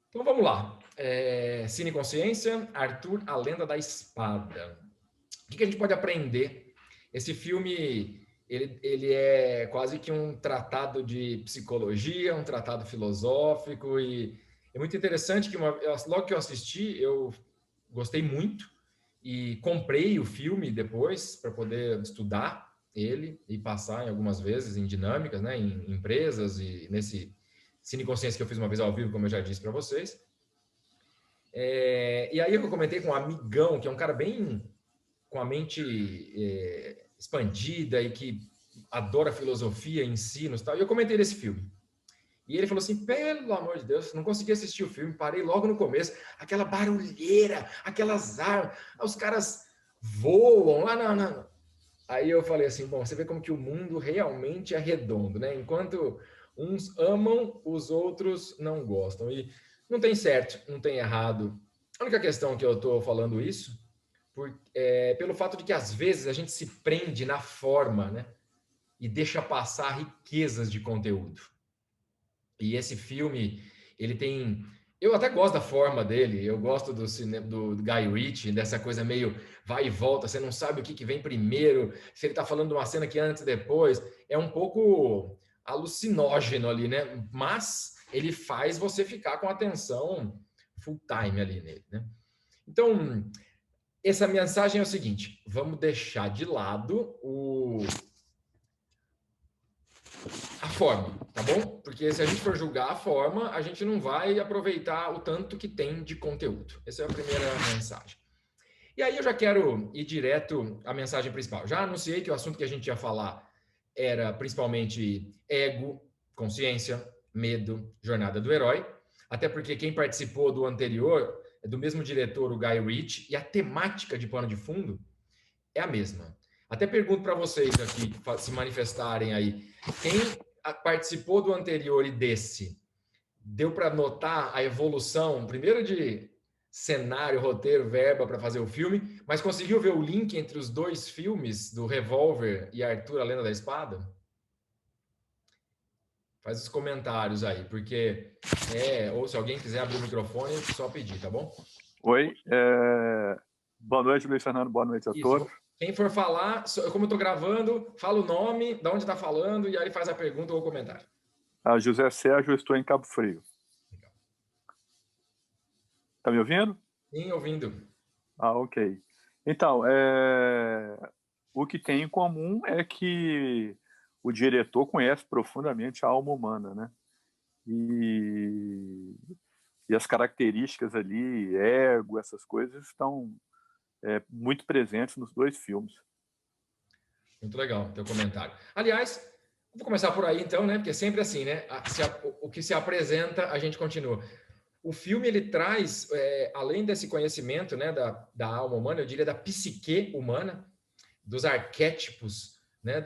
Então vamos lá. Cine Consciência, Arthur, a Lenda da Espada. O que a gente pode aprender? Esse filme, ele é quase que um tratado de psicologia, um tratado filosófico, e é muito interessante que logo que eu assisti, eu gostei muito e comprei o filme depois para poder estudar ele e passar em algumas vezes em dinâmicas, né, em empresas e nesse Cine Consciência que eu fiz uma vez ao vivo, como eu já disse para vocês. E aí eu comentei com um amigão, que é um cara bem com a mente expandida e que adora filosofia, ensinos e tal. E eu comentei desse filme. E ele falou assim: pelo amor de Deus, não consegui assistir o filme, parei logo no começo, aquela barulheira, aquelas armas, os caras voam lá na. Aí eu falei assim: bom, você vê como que o mundo realmente é redondo, né? Enquanto uns amam, os outros não gostam. E não tem certo, não tem errado. A única questão que eu estou falando isso pelo fato de que às vezes a gente se prende na forma, né? E deixa passar riquezas de conteúdo. E esse filme, ele tem. Eu até gosto da forma dele, eu gosto do Guy Ritchie, dessa coisa meio vai e volta, você não sabe o que vem primeiro, se ele está falando de uma cena que antes e depois. É um pouco alucinógeno ali, né? Mas ele faz você ficar com atenção full time ali nele, né? Então, essa mensagem é o seguinte: vamos deixar de lado a forma, tá bom? Porque se a gente for julgar a forma, a gente não vai aproveitar o tanto que tem de conteúdo. Essa é a primeira mensagem. E aí eu já quero ir direto à mensagem principal. Já anunciei que o assunto que a gente ia falar era principalmente ego, consciência, medo, jornada do herói. Até porque quem participou do anterior é do mesmo diretor, o Guy Ritchie, e a temática de Pano de Fundo é a mesma. Até pergunto para vocês aqui se manifestarem aí. Quem participou do anterior e desse, deu para notar a evolução, primeiro de cenário, roteiro, verba para fazer o filme, mas conseguiu ver o link entre os dois filmes, do Revolver e Arthur, a Lenda da Espada? Faz os comentários aí, porque ou se alguém quiser abrir o microfone, é só pedir, tá bom? Oi, boa noite, Luiz Fernando, boa noite a todos. Isso. Quem for falar, como eu estou gravando, fala o nome, de onde está falando, e aí faz a pergunta ou o comentário. José Sérgio, eu estou em Cabo Frio. Legal. Tá me ouvindo? Sim, ouvindo. Ok. Então, o que tem em comum é que o diretor conhece profundamente a alma humana, né? E as características ali, ego, essas coisas, estão muito presentes nos dois filmes. Muito legal teu comentário. Aliás, vou começar por aí então, né? Porque é sempre assim, né? O que se apresenta, a gente continua. O filme ele traz, além desse conhecimento, né, da alma humana, eu diria da psique humana, dos arquétipos, né,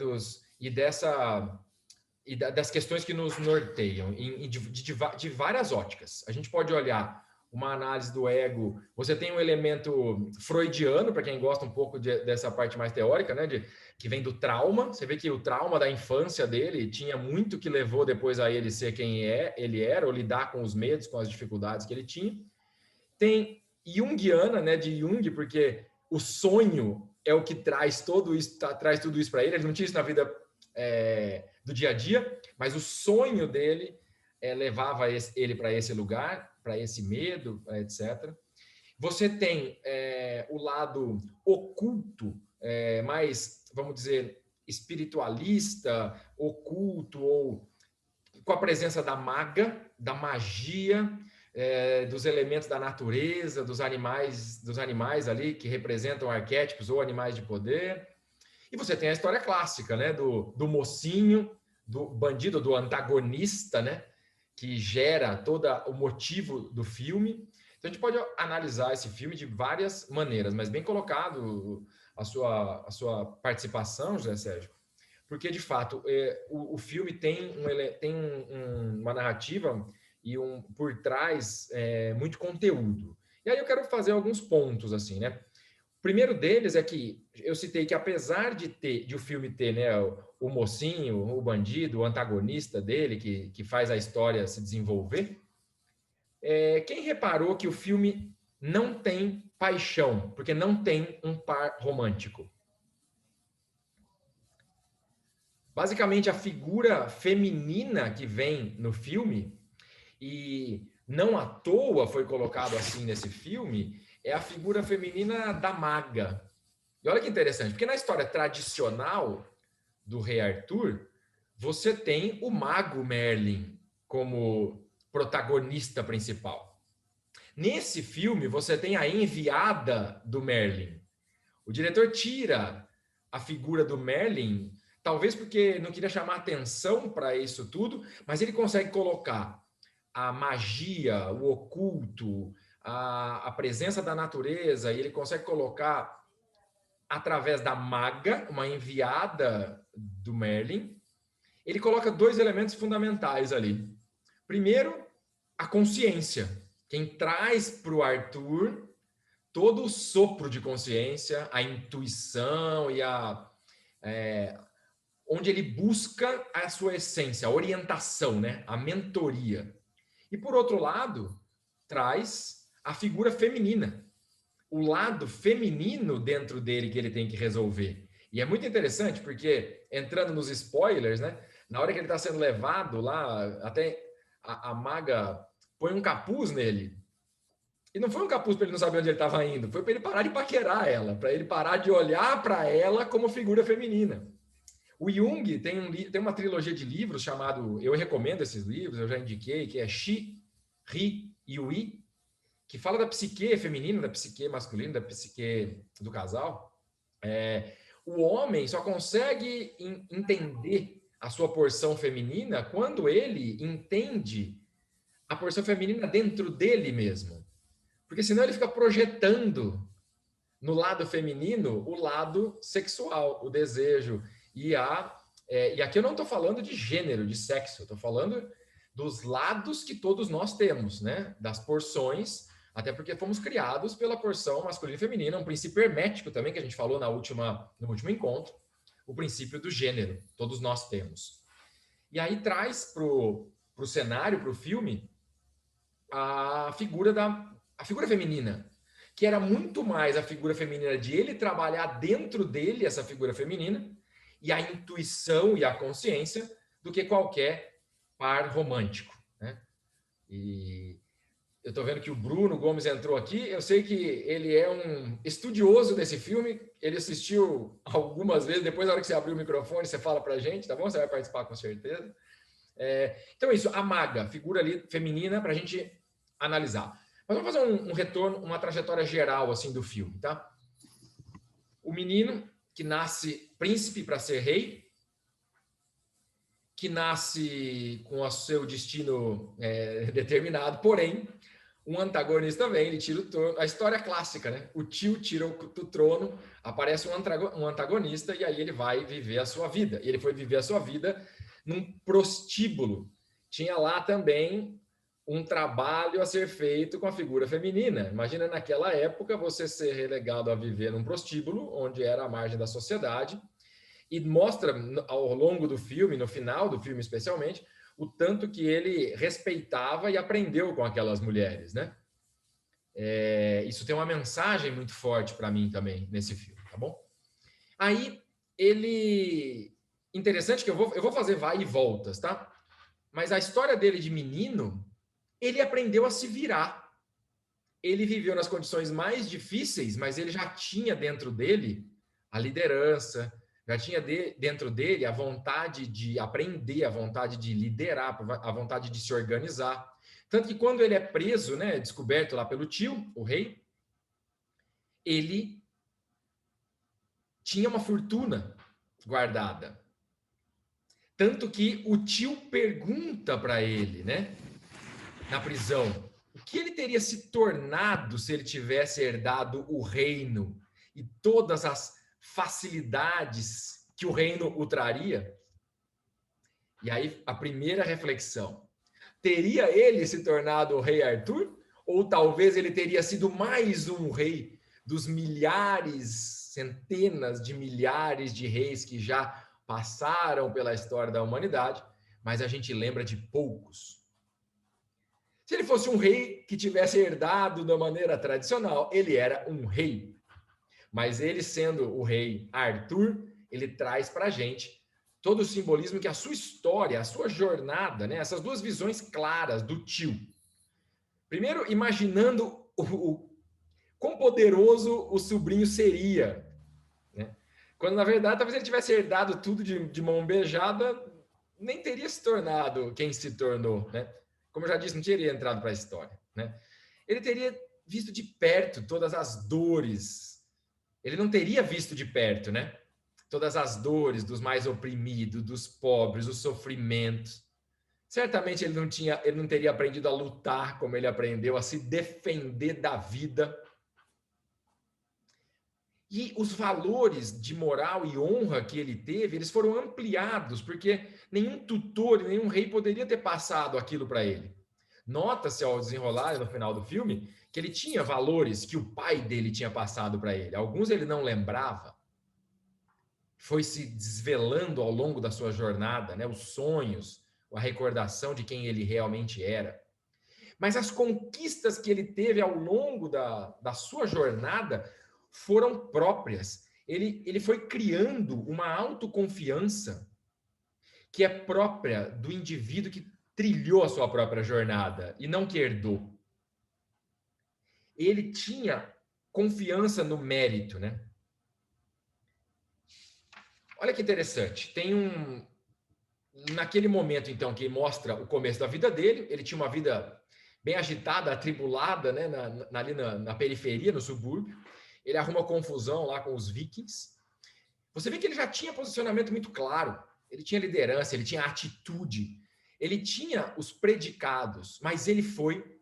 das questões que nos norteiam de várias óticas. A gente pode olhar uma análise do ego. Você tem um elemento freudiano, para quem gosta um pouco dessa parte mais teórica, né, que vem do trauma. Você vê que o trauma da infância dele tinha muito que levou depois a ele ser quem ele era, ou lidar com os medos, com as dificuldades que ele tinha. Tem Jungiana, né, de Jung, porque o sonho é o que traz tudo isso para ele. Ele não tinha isso na vida do dia a dia, mas o sonho dele levava ele para esse lugar, para esse medo, etc. Você tem o lado oculto, mais, vamos dizer, espiritualista, oculto, ou com a presença da maga, da magia, dos elementos da natureza, dos animais ali que representam arquétipos ou animais de poder. E você tem a história clássica, né, do mocinho, do bandido, do antagonista, né, que gera todo o motivo do filme. Então a gente pode analisar esse filme de várias maneiras, mas bem colocado a sua participação, José Sérgio, porque de fato o filme tem uma narrativa e por trás muito conteúdo. E aí eu quero fazer alguns pontos assim, né? O primeiro deles é que eu citei que apesar de o filme ter, né, o mocinho, o bandido, o antagonista dele que faz a história se desenvolver, Quem reparou que o filme não tem paixão, porque não tem um par romântico? Basicamente, a figura feminina que vem no filme, e não à toa foi colocado assim nesse filme, é a figura feminina da maga. E olha que interessante, porque na história tradicional do Rei Arthur, você tem o mago Merlin como protagonista principal. Nesse filme, você tem a enviada do Merlin. O diretor tira a figura do Merlin, talvez porque não queria chamar atenção para isso tudo, mas ele consegue colocar a magia, o oculto, a presença da natureza, e ele consegue colocar através da maga, uma enviada do Merlin, ele coloca dois elementos fundamentais ali. Primeiro, a consciência. Quem traz para o Arthur todo o sopro de consciência, a intuição e onde ele busca a sua essência, a orientação, né? A mentoria. E por outro lado, traz a figura feminina, o lado feminino dentro dele que ele tem que resolver. E é muito interessante porque, entrando nos spoilers, né? Na hora que ele está sendo levado lá, até a maga põe um capuz nele. E não foi um capuz para ele não saber onde ele estava indo, foi para ele parar de paquerar ela, para ele parar de olhar para ela como figura feminina. O Jung tem uma trilogia de livros chamado, eu recomendo esses livros, eu já indiquei, que é Xi, Ri e Ui, que fala da psique feminina, da psique masculina, da psique do casal. O homem só consegue entender a sua porção feminina quando ele entende a porção feminina dentro dele mesmo. Porque senão ele fica projetando no lado feminino o lado sexual, o desejo. E aqui eu não estou falando de gênero, de sexo, estou falando dos lados que todos nós temos, né? Das porções, até porque fomos criados pela porção masculina e feminina, um princípio hermético também, que a gente falou no último encontro, o princípio do gênero, todos nós temos. E aí traz para o cenário, para o filme, a figura feminina, que era muito mais a figura feminina de ele trabalhar dentro dele, essa figura feminina, e a intuição e a consciência, do que qualquer par romântico, né? E eu estou vendo que o Bruno Gomes entrou aqui, eu sei que ele é um estudioso desse filme, ele assistiu algumas vezes, depois na hora que você abrir o microfone, você fala pra gente, tá bom? Você vai participar com certeza. Então é isso, a maga, figura ali feminina, para a gente analisar. Mas vamos fazer um retorno, uma trajetória geral assim do filme, tá? O menino que nasce príncipe para ser rei, que nasce com o seu destino determinado, porém, um antagonista vem, ele tira o trono. A história clássica, né? O tio tira o trono, aparece um antagonista e aí ele vai viver a sua vida. E ele foi viver a sua vida num prostíbulo. Tinha lá também um trabalho a ser feito com a figura feminina. Imagina naquela época você ser relegado a viver num prostíbulo, onde era a margem da sociedade, e mostra ao longo do filme, no final do filme especialmente, o tanto que ele respeitava e aprendeu com aquelas mulheres, né? Isso tem uma mensagem muito forte para mim também nesse filme, tá bom? Aí interessante que eu vou fazer vai e voltas, tá? Mas a história dele de menino, ele aprendeu a se virar. Ele viveu nas condições mais difíceis, mas ele já tinha dentro dele a liderança, já tinha dentro dele a vontade de aprender, a vontade de liderar, a vontade de se organizar. Tanto que quando ele é preso, né, descoberto lá pelo tio, o rei, ele tinha uma fortuna guardada. Tanto que o tio pergunta para ele, né, na prisão, o que ele teria se tornado se ele tivesse herdado o reino e todas as facilidades que o reino o traria? E aí a primeira reflexão, teria ele se tornado o rei Arthur? Ou talvez ele teria sido mais um rei dos milhares, centenas de milhares de reis que já passaram pela história da humanidade, mas a gente lembra de poucos. Se ele fosse um rei que tivesse herdado da maneira tradicional, ele era um rei. Mas ele, sendo o rei Arthur, ele traz para a gente todo o simbolismo que a sua história, a sua jornada, né, essas duas visões claras do tio. Primeiro, imaginando o quão poderoso o sobrinho seria, né? Quando, na verdade, talvez ele tivesse herdado tudo de mão beijada, nem teria se tornado quem se tornou, né? Como eu já disse, não teria entrado para a história, né? Ele teria visto de perto todas as dores. Ele não teria visto de perto, né? Todas as dores dos mais oprimidos, dos pobres, os sofrimentos. Certamente ele não teria aprendido a lutar como ele aprendeu, a se defender da vida. E os valores de moral e honra que ele teve, eles foram ampliados, porque nenhum tutor, nenhum rei poderia ter passado aquilo para ele. Nota-se ao desenrolar no final do filme que ele tinha valores que o pai dele tinha passado para ele. Alguns ele não lembrava. Foi se desvelando ao longo da sua jornada, né? Os sonhos, a recordação de quem ele realmente era. Mas as conquistas que ele teve ao longo da sua jornada foram próprias. Ele foi criando uma autoconfiança que é própria do indivíduo que trilhou a sua própria jornada e não que herdou. Ele tinha confiança no mérito, né? Olha que interessante. Naquele momento, então, que mostra o começo da vida dele, ele tinha uma vida bem agitada, atribulada, né? Ali na periferia, no subúrbio. Ele arruma confusão lá com os vikings. Você vê que ele já tinha posicionamento muito claro. Ele tinha liderança, ele tinha atitude, ele tinha os predicados, mas ele foi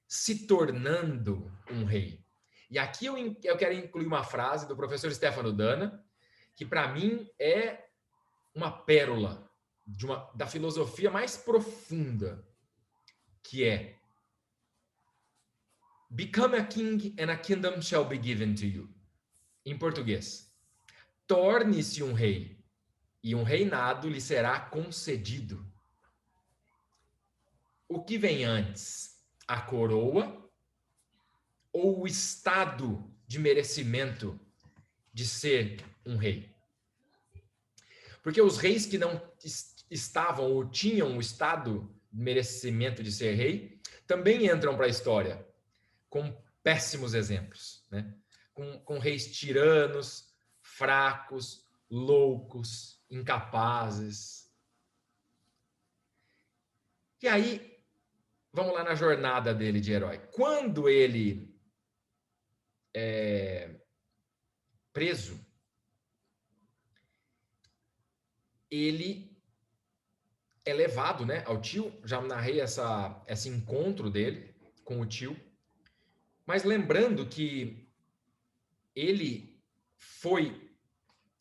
se tornando um rei. E aqui eu quero incluir uma frase do professor Stefano Dana, que para mim é uma pérola da filosofia mais profunda, que é: Become a king and a kingdom shall be given to you. Em português, torne-se um rei e um reinado lhe será concedido. O que vem antes? A coroa ou o estado de merecimento de ser um rei? Porque os reis que não estavam ou tinham o estado de merecimento de ser rei também entram para a história com péssimos exemplos, né? Com reis tiranos, fracos, loucos, incapazes. E aí, vamos lá na jornada dele de herói. Quando ele é preso, ele é levado, né, ao tio. Já narrei esse encontro dele com o tio. Mas lembrando que ele foi,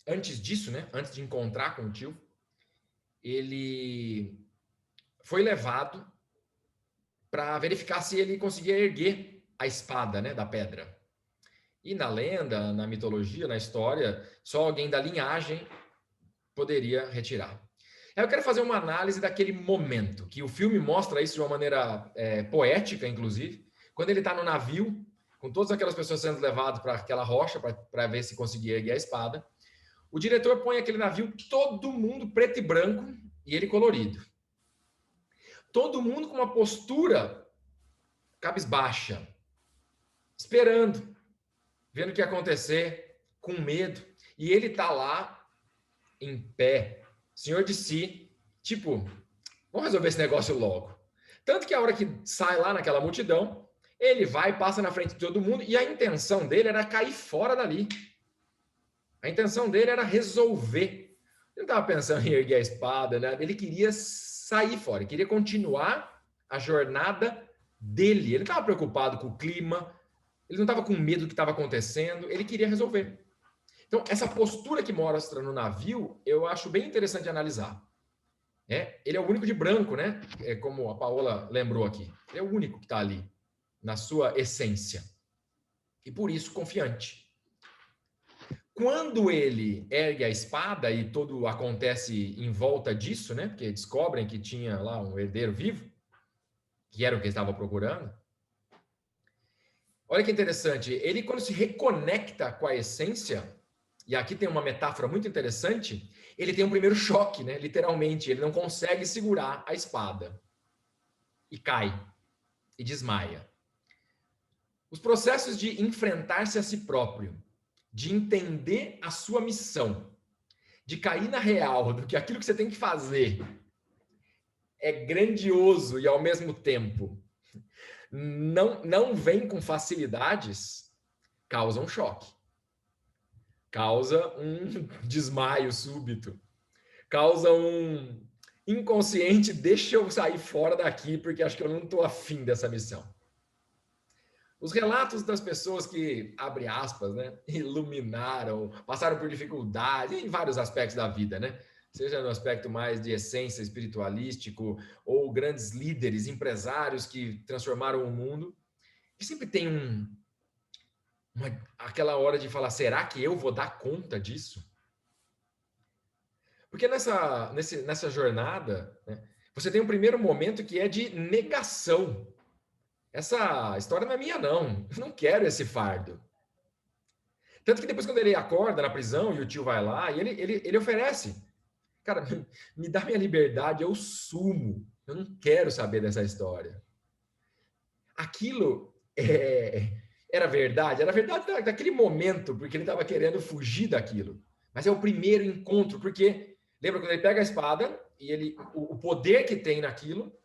antes disso, né, antes de encontrar com o tio, ele foi levado para verificar se ele conseguia erguer a espada, né, da pedra. E na lenda, na mitologia, na história, só alguém da linhagem poderia retirar. Eu quero fazer uma análise daquele momento, que o filme mostra isso de uma maneira poética, inclusive, quando ele está no navio, com todas aquelas pessoas sendo levadas para aquela rocha para ver se conseguia erguer a espada. O diretor põe aquele navio, todo mundo preto e branco, e ele colorido. Todo mundo com uma postura cabisbaixa, esperando, vendo o que ia acontecer, com medo. E ele está lá, em pé, senhor de si, tipo, vamos resolver esse negócio logo. Tanto que a hora que sai lá naquela multidão, ele vai, passa na frente de todo mundo, e a intenção dele era cair fora dali. A intenção dele era resolver. Ele não estava pensando em erguer a espada, né? Ele queria sair fora, ele queria continuar a jornada dele. Ele não estava preocupado com o clima, ele não estava com medo do que estava acontecendo, ele queria resolver. Então, essa postura que mostra no navio, eu acho bem interessante de analisar. Ele é o único de branco, né? Como a Paola lembrou aqui. Ele é o único que está ali, na sua essência. E por isso, confiante. Quando ele ergue a espada e tudo acontece em volta disso, né? Porque descobrem que tinha lá um herdeiro vivo, que era o que ele estava procurando. Olha que interessante, ele quando se reconecta com a essência, e aqui tem uma metáfora muito interessante, ele tem um primeiro choque, né? Literalmente, ele não consegue segurar a espada. E cai, e desmaia. Os processos de enfrentar-se a si próprio, de entender a sua missão, de cair na real do que aquilo que você tem que fazer é grandioso e ao mesmo tempo não vem com facilidades, causa um choque. Causa um desmaio súbito. Causa um inconsciente, deixa eu sair fora daqui porque acho que eu não estou afim dessa missão. Os relatos das pessoas que, abre aspas, né, iluminaram, passaram por dificuldades em vários aspectos da vida, né? Seja no aspecto mais de essência espiritualístico ou grandes líderes, empresários que transformaram o mundo, e sempre tem aquela hora de falar, será que eu vou dar conta disso? Porque nessa jornada, né, você tem um primeiro momento que é de negação. Essa história não é minha, não. Eu não quero esse fardo. Tanto que depois, quando ele acorda na prisão e o tio vai lá, e ele oferece. Cara, me dá minha liberdade, eu sumo. Eu não quero saber dessa história. Aquilo era verdade daquele momento, porque ele estava querendo fugir daquilo. Mas é o primeiro encontro, porque lembra quando ele pega a espada e o poder que tem naquilo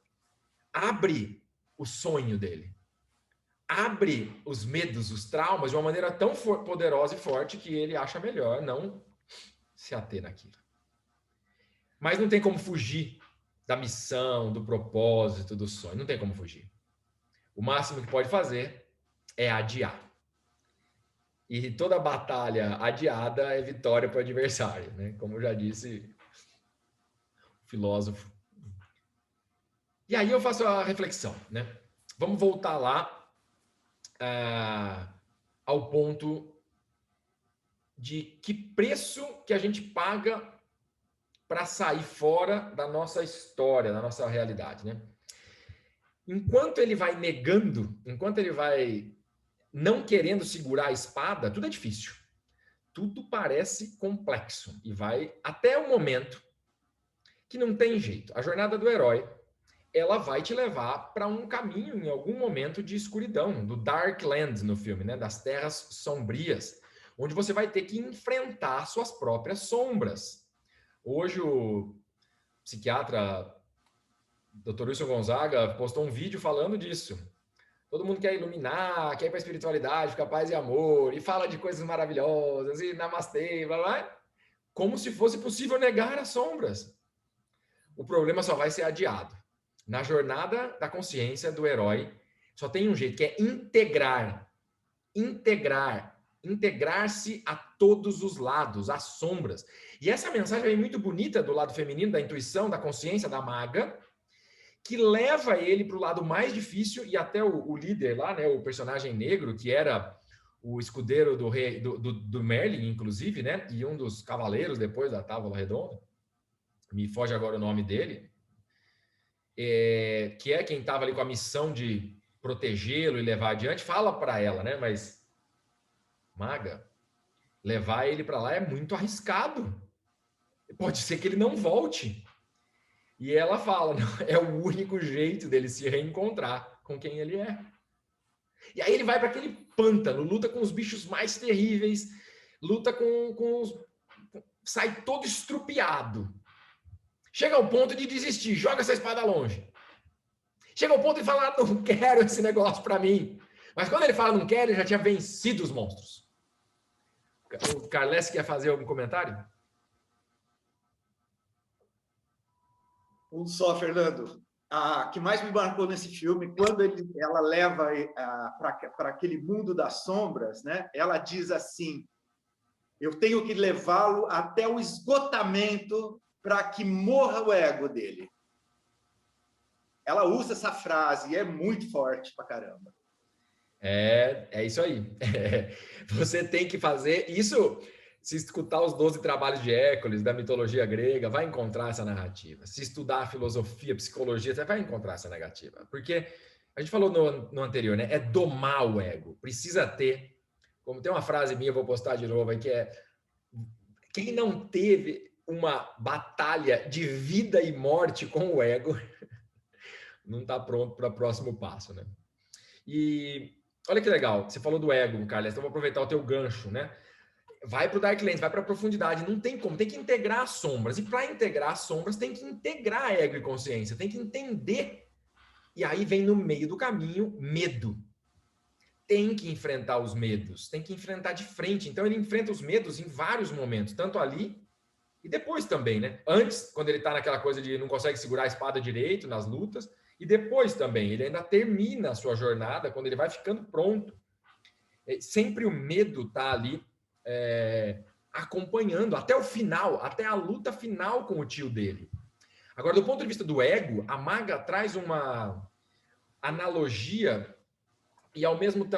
abre o sonho dele. Abre os medos, os traumas de uma maneira tão poderosa e forte que ele acha melhor não se ater naquilo. Mas não tem como fugir da missão, do propósito, do sonho. Não tem como fugir. O máximo que pode fazer é adiar. E toda batalha adiada é vitória para o adversário, né? Como já disse o filósofo. E aí eu faço a reflexão, né? Vamos voltar lá ao ponto de que preço que a gente paga para sair fora da nossa história, da nossa realidade, né? Enquanto ele vai negando, enquanto ele vai não querendo segurar a espada, tudo é difícil. Tudo parece complexo e vai até o momento que não tem jeito. A jornada do herói, ela vai te levar para um caminho em algum momento de escuridão, do Darkland no filme, né? Das terras sombrias, onde você vai ter que enfrentar suas próprias sombras. Hoje o psiquiatra Dr. Wilson Gonzaga postou um vídeo falando disso. Todo mundo quer iluminar, quer ir para a espiritualidade, ficar paz e amor, e fala de coisas maravilhosas, e namastê, blá, blá, como se fosse possível negar as sombras. O problema só vai ser adiado. Na jornada da consciência do herói, só tem um jeito, que é integrar-se a todos os lados, às sombras. E essa mensagem é muito bonita do lado feminino, da intuição, da consciência, da maga, que leva ele para o lado mais difícil, e até o líder lá, né, o personagem negro, que era o escudeiro do rei, do Merlin, inclusive, né, e um dos cavaleiros depois da Távola Redonda, me foge agora o nome dele, que é quem estava ali com a missão de protegê-lo e levar adiante, fala para ela, né, mas maga, levar ele para lá é muito arriscado, pode ser que ele não volte. E ela fala, não, é o único jeito dele se reencontrar com quem ele é. E aí ele vai para aquele pântano, luta com os bichos mais terríveis, luta com os... sai todo estrupiado. Chega ao ponto de desistir, joga essa espada longe. Chega ao ponto de falar, não quero esse negócio para mim. Mas quando ele fala não quero, ele já tinha vencido os monstros. O Carles quer fazer algum comentário? Um só, Fernando. A que mais me marcou nesse filme, quando ela leva para aquele mundo das sombras, né? Ela diz assim: eu tenho que levá-lo até o esgotamento para que morra o ego dele. Ela usa essa frase e é muito forte pra caramba. É isso aí. Você tem que fazer isso. Se escutar os 12 trabalhos de Hércules, da mitologia grega, vai encontrar essa narrativa. Se estudar a filosofia, a psicologia, você vai encontrar essa narrativa. Porque A gente falou no anterior, né? É domar o ego. Precisa ter. Como tem uma frase minha, eu vou postar de novo aí, que é: quem não teve uma batalha de vida e morte com o ego não está pronto para o próximo passo, né? E olha que legal, você falou do ego, Carlos, então vou aproveitar o teu gancho, né? Vai para o Darklands, vai para a profundidade, não tem como, tem que integrar as sombras. E para integrar as sombras, tem que integrar ego e consciência, tem que entender. E aí vem no meio do caminho medo. Tem que enfrentar os medos, tem que enfrentar de frente. Então ele enfrenta os medos em vários momentos, tanto ali e depois também, né? Antes, quando ele está naquela coisa de não consegue segurar a espada direito nas lutas, e depois também, ele ainda termina a sua jornada quando ele vai ficando pronto. Sempre o medo está ali acompanhando até o final, até a luta final com o tio dele. Agora, do ponto de vista do ego, a maga traz uma analogia e, ao mesmo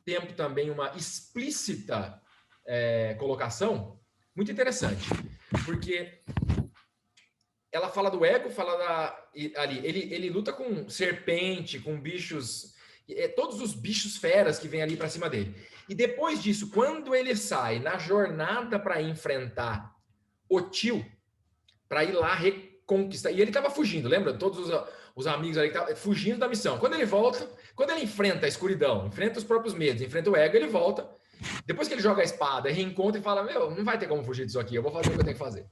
tempo, também uma explícita colocação muito interessante, porque ela fala do ego, fala ali, ele luta com serpente, com bichos, todos os bichos feras que vêm ali para cima dele. E depois disso, quando ele sai na jornada para enfrentar o tio, para ir lá reconquistar, e ele estava fugindo, lembra? Todos os amigos ali estavam fugindo da missão. Quando ele volta, quando ele enfrenta a escuridão, enfrenta os próprios medos, enfrenta o ego, ele volta. Depois que ele joga a espada, reencontra e fala: meu, não vai ter como fugir disso aqui, eu vou fazer o que eu tenho que fazer.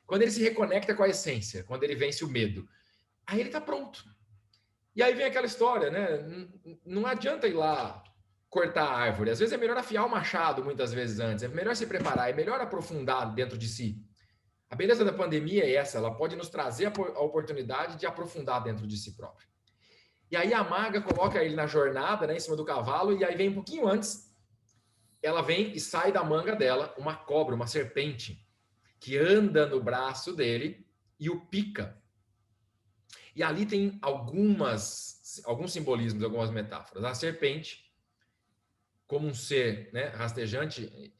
Quando ele se reconecta com a essência, quando ele vence o medo, aí ele está pronto. E aí vem aquela história, né? Não adianta ir lá cortar a árvore. Às vezes é melhor afiar o machado, muitas vezes antes. É melhor se preparar, é melhor aprofundar dentro de si. A beleza da pandemia é essa, ela pode nos trazer a oportunidade de aprofundar dentro de si próprio. E aí a maga coloca ele na jornada, né, em cima do cavalo, e aí vem um pouquinho antes, ela vem e sai da manga dela uma cobra, uma serpente, que anda no braço dele e o pica. E ali tem alguns simbolismos, algumas metáforas. A serpente, como um ser, né, rastejante,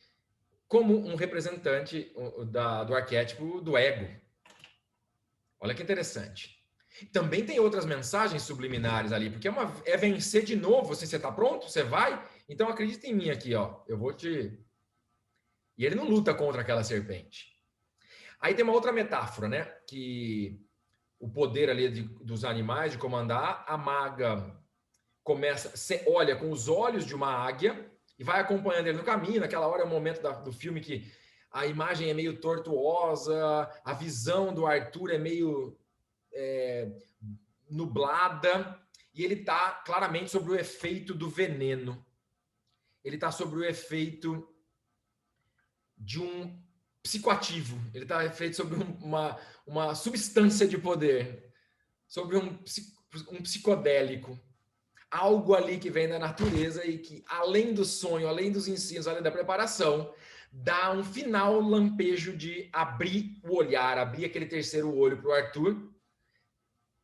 como um representante do arquétipo do ego. Olha que interessante. Também tem outras mensagens subliminares ali, porque é vencer de novo. Assim, você está pronto? Você vai? Então acredita em mim aqui, ó. Eu vou te... E ele não luta contra aquela serpente. Aí tem uma outra metáfora, né? Que o poder ali dos animais, de comandar, a maga começa, olha com os olhos de uma águia e vai acompanhando ele no caminho. Naquela hora é o momento do filme que a imagem é meio tortuosa, a visão do Arthur é meio nublada, e ele está claramente sobre o efeito do veneno. Ele está sobre o efeito de um psicoativo. Ele está feito sobre uma substância de poder, sobre um psicodélico. Algo ali que vem da natureza e que, além do sonho, além dos ensinos, além da preparação, dá um final lampejo de abrir o olhar, abrir aquele terceiro olho para o Arthur,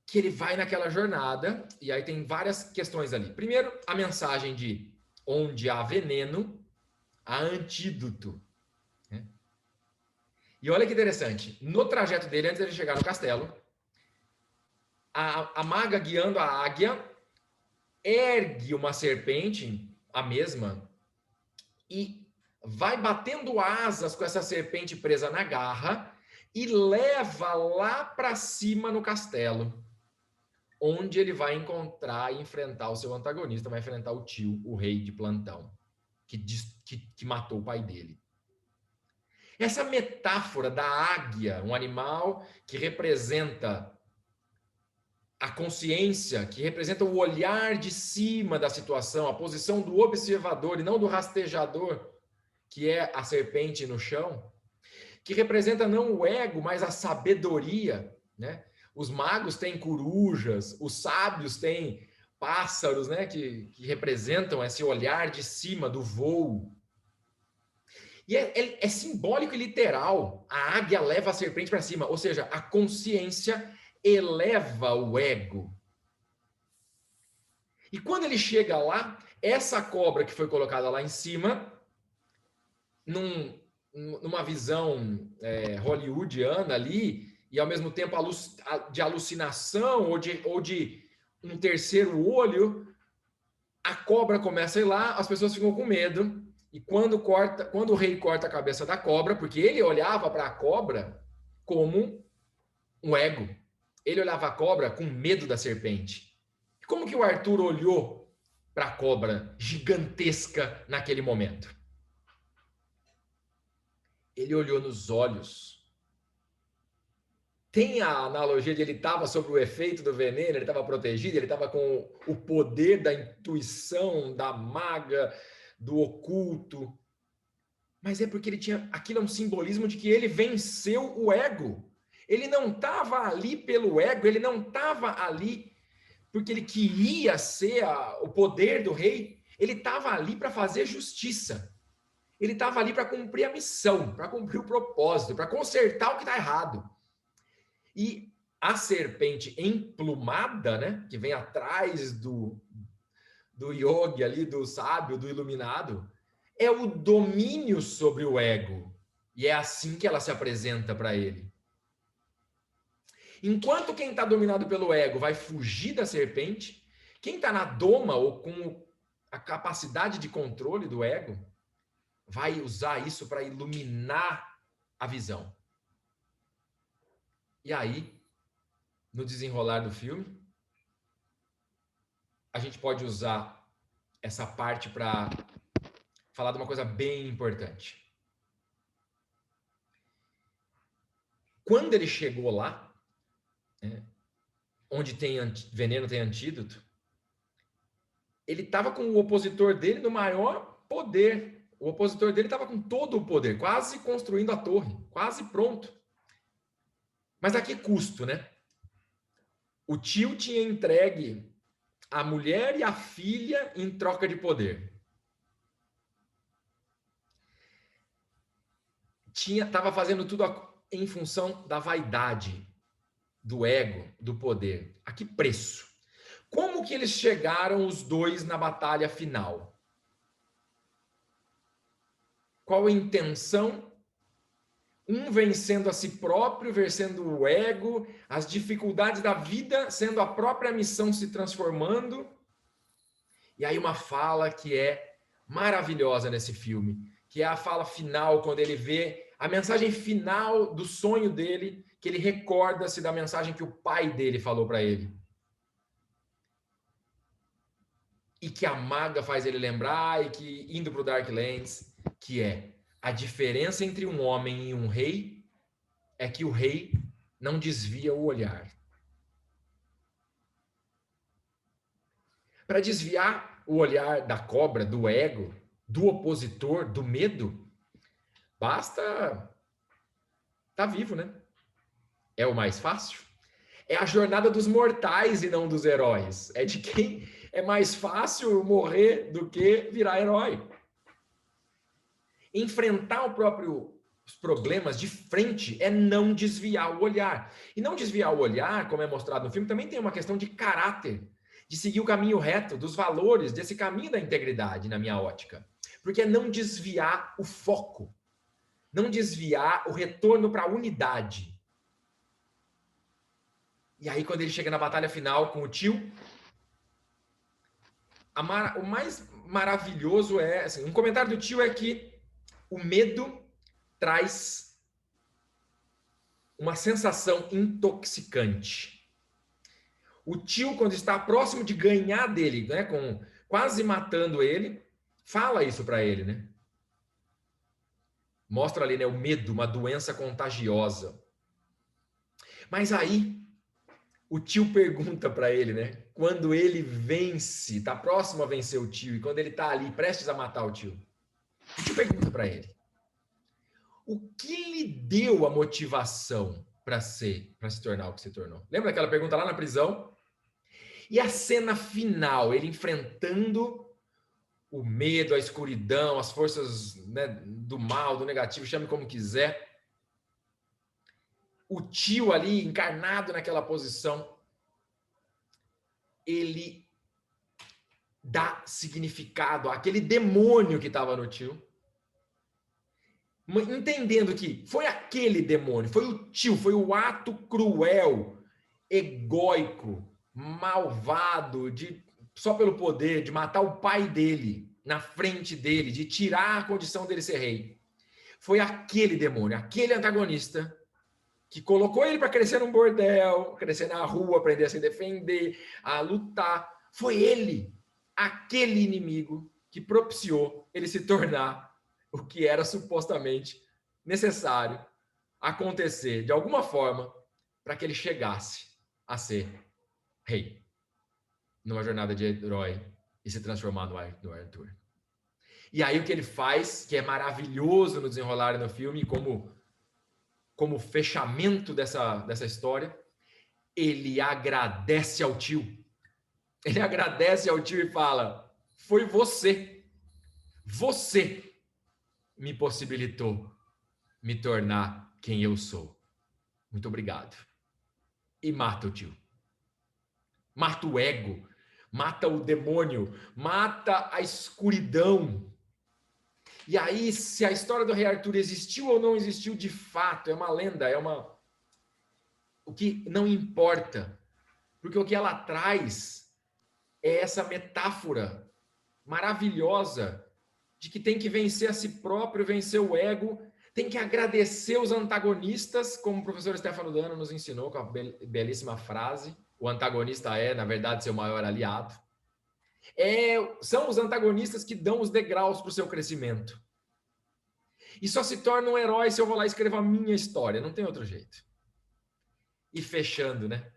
que ele vai naquela jornada, e aí tem várias questões ali. Primeiro, a mensagem de onde há veneno, há antídoto. E olha que interessante, no trajeto dele, antes de ele chegar no castelo, a maga guiando a águia ergue uma serpente, a mesma, e vai batendo asas com essa serpente presa na garra e leva lá para cima no castelo, onde ele vai encontrar e enfrentar o seu antagonista, vai enfrentar o tio, o rei de plantão, que matou o pai dele. Essa metáfora da águia, um animal que representa a consciência, que representa o olhar de cima da situação, a posição do observador e não do rastejador, que é a serpente no chão, que representa não o ego, mas a sabedoria, né? Os magos têm corujas, os sábios têm pássaros, né? Que representam esse olhar de cima do voo. E é simbólico e literal. A águia leva a serpente para cima, ou seja, a consciência eleva o ego. E quando ele chega lá, essa cobra que foi colocada lá em cima, numa visão hollywoodiana ali, e ao mesmo tempo de alucinação ou de um terceiro olho, a cobra começa a ir lá, as pessoas ficam com medo. E quando o rei corta a cabeça da cobra, porque ele olhava para a cobra como um ego. Ele olhava a cobra com medo da serpente. E como que o Arthur olhou para a cobra gigantesca naquele momento? Ele olhou nos olhos. Tem a analogia de ele estava sob o efeito do veneno, ele estava protegido, ele estava com o poder da intuição, da maga, do oculto. Mas é porque ele tinha... Aquilo é um simbolismo de que ele venceu o ego. Ele não estava ali pelo ego, ele não estava ali porque ele queria ser o poder do rei. Ele estava ali para fazer justiça. Ele estava ali para cumprir a missão, para cumprir o propósito, para consertar o que está errado. E a serpente emplumada, né, que vem atrás do yogi ali, do sábio, do iluminado, é o domínio sobre o ego. E é assim que ela se apresenta para ele. Enquanto quem está dominado pelo ego vai fugir da serpente, quem está na doma ou com a capacidade de controle do ego vai usar isso para iluminar a visão. E aí, no desenrolar do filme, a gente pode usar essa parte para falar de uma coisa bem importante. Quando ele chegou lá, onde tem veneno, tem antídoto, ele estava com o opositor dele no maior poder. O opositor dele estava com todo o poder, quase construindo a torre, quase pronto. Mas a que custo, né? O tio tinha entregue a mulher e a filha em troca de poder. Estava fazendo tudo em função da vaidade, do ego, do poder. A que preço? Como que eles chegaram os dois na batalha final? Qual a intenção? Um vencendo a si próprio, vencendo o ego, as dificuldades da vida, sendo a própria missão se transformando. E aí uma fala que é maravilhosa nesse filme, que é a fala final, quando ele vê a mensagem final do sonho dele, que ele recorda-se da mensagem que o pai dele falou para ele. E que a maga faz ele lembrar, e que, indo para o Darklands, que é: a diferença entre um homem e um rei é que o rei não desvia o olhar. Para desviar o olhar da cobra, do ego, do opositor, do medo, basta estar vivo, né? É o mais fácil. É a jornada dos mortais e não dos heróis. É de quem é mais fácil morrer do que virar herói. Enfrentar os problemas de frente é não desviar o olhar. E não desviar o olhar, como é mostrado no filme, também tem uma questão de caráter, de seguir o caminho reto, dos valores, desse caminho da integridade, na minha ótica. Porque é não desviar o foco, não desviar o retorno para a unidade. E aí, quando ele chega na batalha final com o tio, o mais maravilhoso é, assim, um comentário do tio é que o medo traz uma sensação intoxicante. O tio, quando está próximo de ganhar dele, né, quase matando ele, fala isso para ele, né? Mostra ali, né, o medo, uma doença contagiosa. Mas aí, o tio pergunta para ele, né? Quando ele vence, está próximo a vencer o tio, e quando ele está ali, prestes a matar o tio pergunta para ele: o que lhe deu a motivação para se tornar o que se tornou? Lembra aquela pergunta lá na prisão? E a cena final, ele enfrentando o medo, a escuridão, as forças, né, do mal, do negativo, chame como quiser. O tio ali, encarnado naquela posição, ele dá significado àquele demônio que estava no tio, entendendo que foi aquele demônio, foi o tio, foi o ato cruel, egóico, malvado, só pelo poder, de matar o pai dele na frente dele, de tirar a condição dele ser rei. Foi aquele demônio, aquele antagonista que colocou ele para crescer num bordel, crescer na rua, aprender a se defender, a lutar. Foi ele, aquele inimigo, que propiciou ele se tornar o que era supostamente necessário acontecer de alguma forma para que ele chegasse a ser rei numa jornada de herói e se transformar no Arthur. E aí o que ele faz, que é maravilhoso no desenrolar no filme, como fechamento dessa história, ele agradece ao tio. Ele agradece ao tio e fala: foi você me possibilitou me tornar quem eu sou. Muito obrigado. E mata o tio. Mata o ego, mata o demônio, mata a escuridão. E aí, se a história do Rei Arthur existiu ou não existiu de fato, é uma lenda, o que não importa, porque o que ela traz é essa metáfora maravilhosa de que tem que vencer a si próprio, vencer o ego, tem que agradecer os antagonistas, como o professor Stefano Dano nos ensinou com a belíssima frase: o antagonista é, na verdade, seu maior aliado. São os antagonistas que dão os degraus para o seu crescimento. E só se torna um herói se eu vou lá e escrevo a minha história, não tem outro jeito. E fechando, né?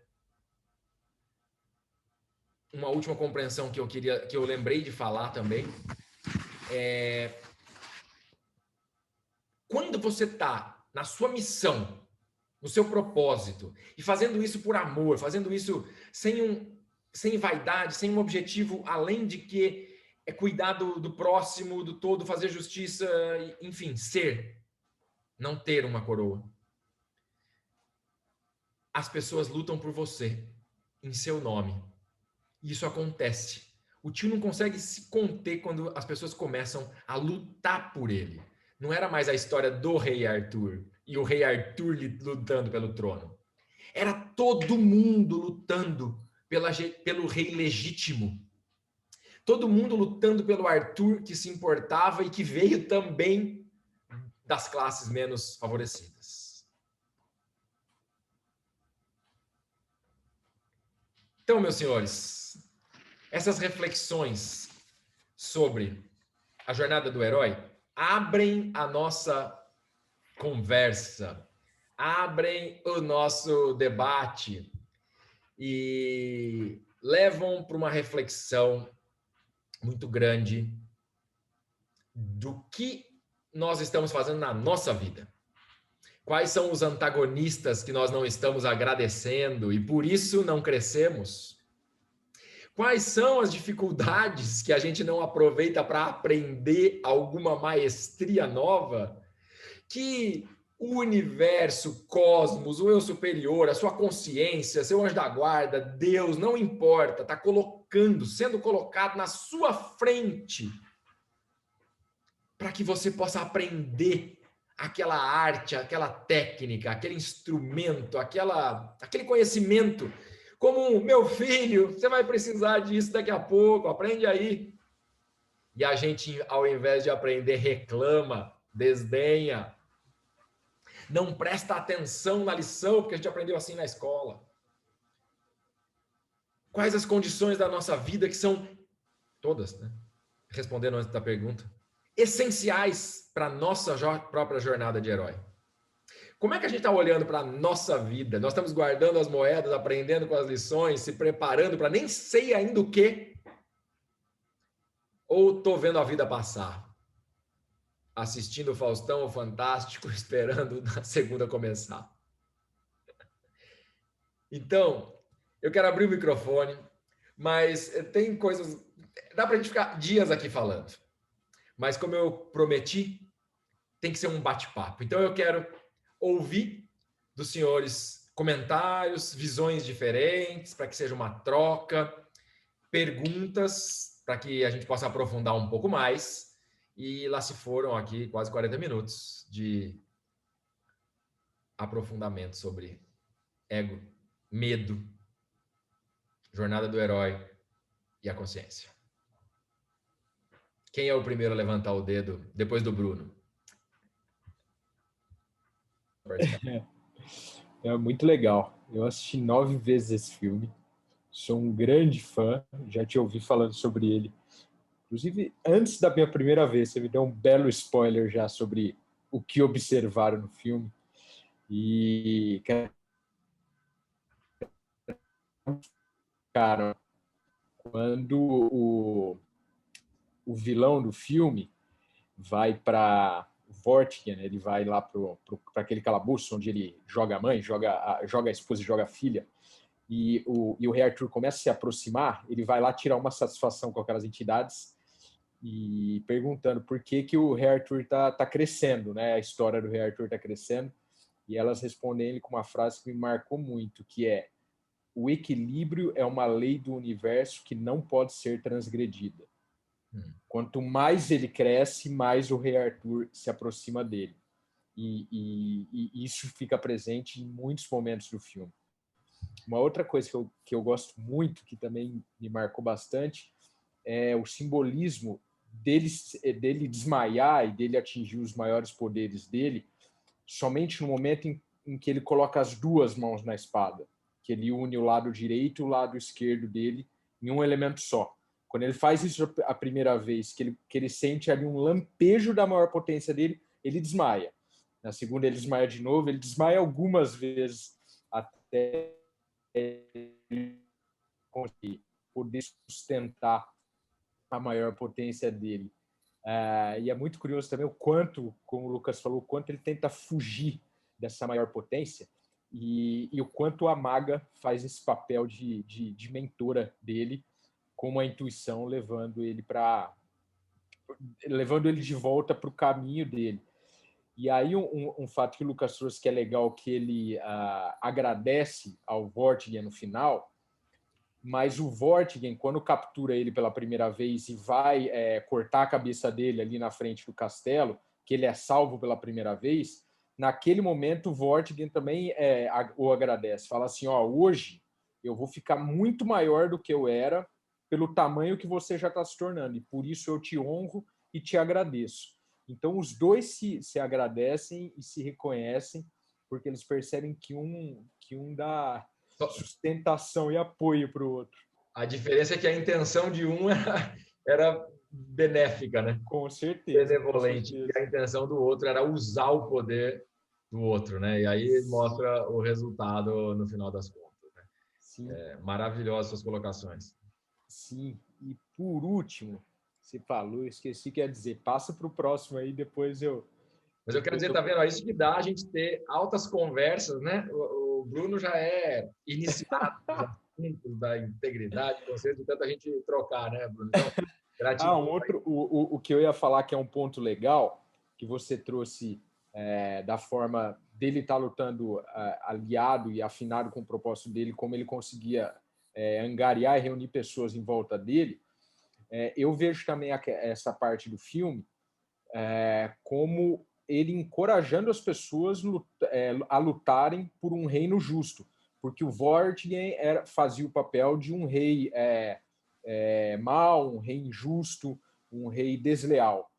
Uma última compreensão que eu lembrei de falar também quando você está na sua missão, no seu propósito, e fazendo isso por amor, fazendo isso sem vaidade, sem um objetivo além de que é cuidar do próximo, do todo, fazer justiça, enfim, não ter uma coroa. As pessoas lutam por você, em seu nome. E isso acontece. O tio não consegue se conter quando as pessoas começam a lutar por ele. Não era mais a história do Rei Arthur e o Rei Arthur lutando pelo trono. Era todo mundo lutando pelo rei legítimo. Todo mundo lutando pelo Arthur que se importava e que veio também das classes menos favorecidas. Então, meus senhores, essas reflexões sobre a jornada do herói abrem a nossa conversa, abrem o nosso debate e levam para uma reflexão muito grande do que nós estamos fazendo na nossa vida. Quais são os antagonistas que nós não estamos agradecendo e por isso não crescemos? Quais são as dificuldades que a gente não aproveita para aprender alguma maestria nova? Que o universo, o cosmos, o eu superior, a sua consciência, seu anjo da guarda, Deus, não importa, está sendo colocado na sua frente para que você possa aprender aquela arte, aquela técnica, aquele instrumento, aquele conhecimento. Como, meu filho, você vai precisar disso daqui a pouco, aprende aí. E a gente, ao invés de aprender, reclama, desdenha, não presta atenção na lição, porque a gente aprendeu assim na escola. Quais as condições da nossa vida que são todas, né? Respondendo antes da pergunta, essenciais para a nossa própria jornada de herói. Como é que a gente está olhando para a nossa vida? Nós estamos guardando as moedas, aprendendo com as lições, se preparando para nem sei ainda o quê? Ou estou vendo a vida passar? Assistindo o Faustão, o Fantástico, esperando a segunda começar. Então, eu quero abrir o microfone, mas tem coisas... Dá para a gente ficar dias aqui falando. Mas como eu prometi, tem que ser um bate-papo. Então eu quero ouvir dos senhores comentários, visões diferentes, para que seja uma troca, perguntas, para que a gente possa aprofundar um pouco mais. E lá se foram aqui quase 40 minutos de aprofundamento sobre ego, medo, jornada do herói e a consciência. Quem é o primeiro a levantar o dedo depois do Bruno? É muito legal. Eu assisti 9 vezes esse filme. Sou um grande fã. Já te ouvi falando sobre ele. Inclusive, antes da minha primeira vez, você me deu um belo spoiler já sobre o que observaram no filme. E, cara, quando o vilão do filme vai para Vortigern, ele vai lá para aquele calabouço onde ele joga a mãe, joga a esposa e joga a filha, e o Rei Arthur começa a se aproximar, ele vai lá tirar uma satisfação com aquelas entidades e perguntando por que o Rei Arthur tá crescendo, né? A história do Rei Arthur está crescendo, e elas respondem ele com uma frase que me marcou muito, que é: o equilíbrio é uma lei do universo que não pode ser transgredida. Quanto mais ele cresce, mais o Rei Arthur se aproxima dele. E isso fica presente em muitos momentos do filme. Uma outra coisa que eu gosto muito, que também me marcou bastante, é o simbolismo dele desmaiar e dele atingir os maiores poderes dele somente no momento em que ele coloca as duas mãos na espada, que ele une o lado direito e o lado esquerdo dele em um elemento só. Quando ele faz isso a primeira vez, que ele sente ali um lampejo da maior potência dele, ele desmaia. Na segunda, ele desmaia de novo, ele desmaia algumas vezes até ele conseguir poder sustentar a maior potência dele. E é muito curioso também o quanto, como o Lucas falou, o quanto ele tenta fugir dessa maior potência e o quanto a maga faz esse papel de mentora dele, com uma intuição levando ele de volta para o caminho dele. E aí um fato que o Lucas trouxe que é legal, que ele agradece ao Vortigern no final, mas o Vortigern, quando captura ele pela primeira vez e vai cortar a cabeça dele ali na frente do castelo, que ele é salvo pela primeira vez, naquele momento o Vortigern também o agradece. Fala assim, hoje eu vou ficar muito maior do que eu era pelo tamanho que você já está se tornando, e por isso eu te honro e te agradeço. Então os dois se agradecem e se reconhecem, porque eles percebem que um dá sustentação e apoio para o outro. A diferença é que a intenção de um era benéfica, né? Com certeza. Benevolente. Com certeza. E a intenção do outro era usar o poder do outro, né? E aí mostra o resultado no final das contas. Né? Sim. Maravilhosas suas colocações. Sim. E por último, você falou, eu esqueci que ia dizer, passa para o próximo aí, depois eu... Mas eu quero dizer, tá vendo? É isso que dá a gente ter altas conversas, né? O Bruno já é iniciado nos assuntos da integridade, de tanta gente trocar, né, Bruno? Então, gratidão. O que eu ia falar que é um ponto legal, que você trouxe da forma dele estar lutando aliado e afinado com o propósito dele, como ele conseguia angariar e reunir pessoas em volta dele, eu vejo também essa parte do filme como ele encorajando as pessoas a lutarem por um reino justo, porque o Vortigern fazia o papel de um rei mau, um rei injusto, um rei desleal.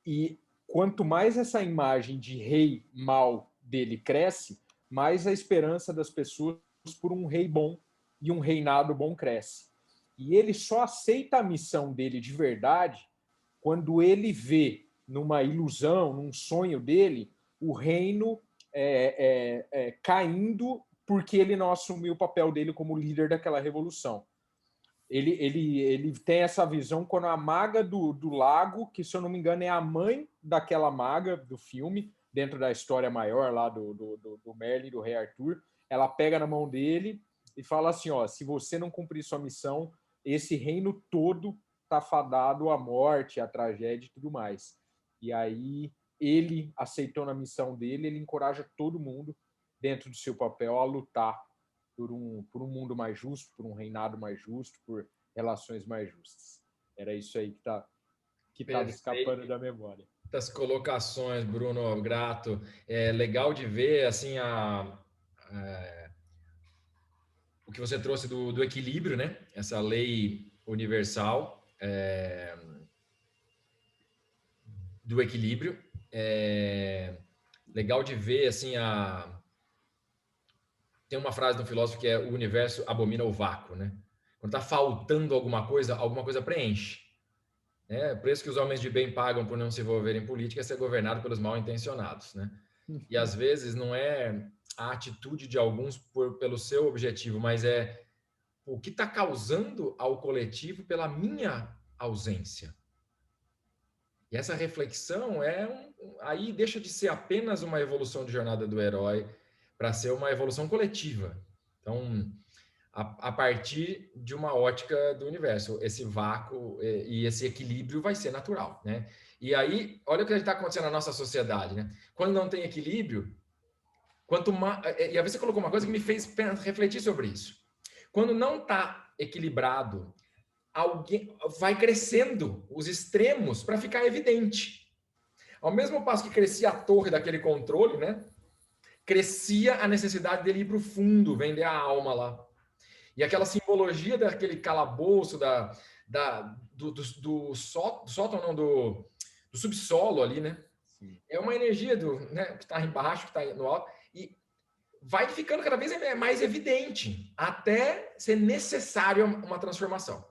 E quanto mais essa imagem de rei mau dele cresce, mais a esperança das pessoas por um rei bom e um reinado bom cresce. E ele só aceita a missão dele de verdade quando ele vê numa ilusão, num sonho dele, o reino caindo porque ele não assumiu o papel dele como líder daquela revolução. Ele tem essa visão quando a maga do lago, que se eu não me engano é a mãe daquela maga do filme, dentro da história maior lá do Merlin, do Rei Arthur, ela pega na mão dele e fala assim, se você não cumprir sua missão, esse reino todo está fadado à morte, à tragédia e tudo mais. E aí ele, aceitando a missão dele, ele encoraja todo mundo dentro do seu papel a lutar por um mundo mais justo, por um reinado mais justo, por relações mais justas. Era isso aí que estava escapando da memória. Muitas colocações, Bruno, grato. É legal de ver assim que você trouxe do equilíbrio, né? Essa lei universal do equilíbrio. Legal de ver, assim, tem uma frase do filósofo que é: o universo abomina o vácuo, né? Quando está faltando alguma coisa preenche. O preço que os homens de bem pagam por não se envolver em política é ser governado pelos mal intencionados, né? E às vezes não é a atitude de alguns pelo seu objetivo, mas é o que está causando ao coletivo pela minha ausência. E essa reflexão aí deixa de ser apenas uma evolução de jornada do herói para ser uma evolução coletiva. Então, a partir de uma ótica do universo, esse vácuo e esse equilíbrio vai ser natural, né? E aí, olha o que está acontecendo na nossa sociedade, né? Quando não tem equilíbrio, quanto mais... E aí você colocou uma coisa que me fez refletir sobre isso. Quando não está equilibrado, alguém vai crescendo os extremos para ficar evidente. Ao mesmo passo que crescia a torre daquele controle, né? Crescia a necessidade dele ir para o fundo, vender a alma lá. E aquela simbologia daquele calabouço, do sótão, não, do subsolo ali, né? Sim. É uma energia né, que está embaixo, que está no alto, e vai ficando cada vez mais evidente, até ser necessária uma transformação,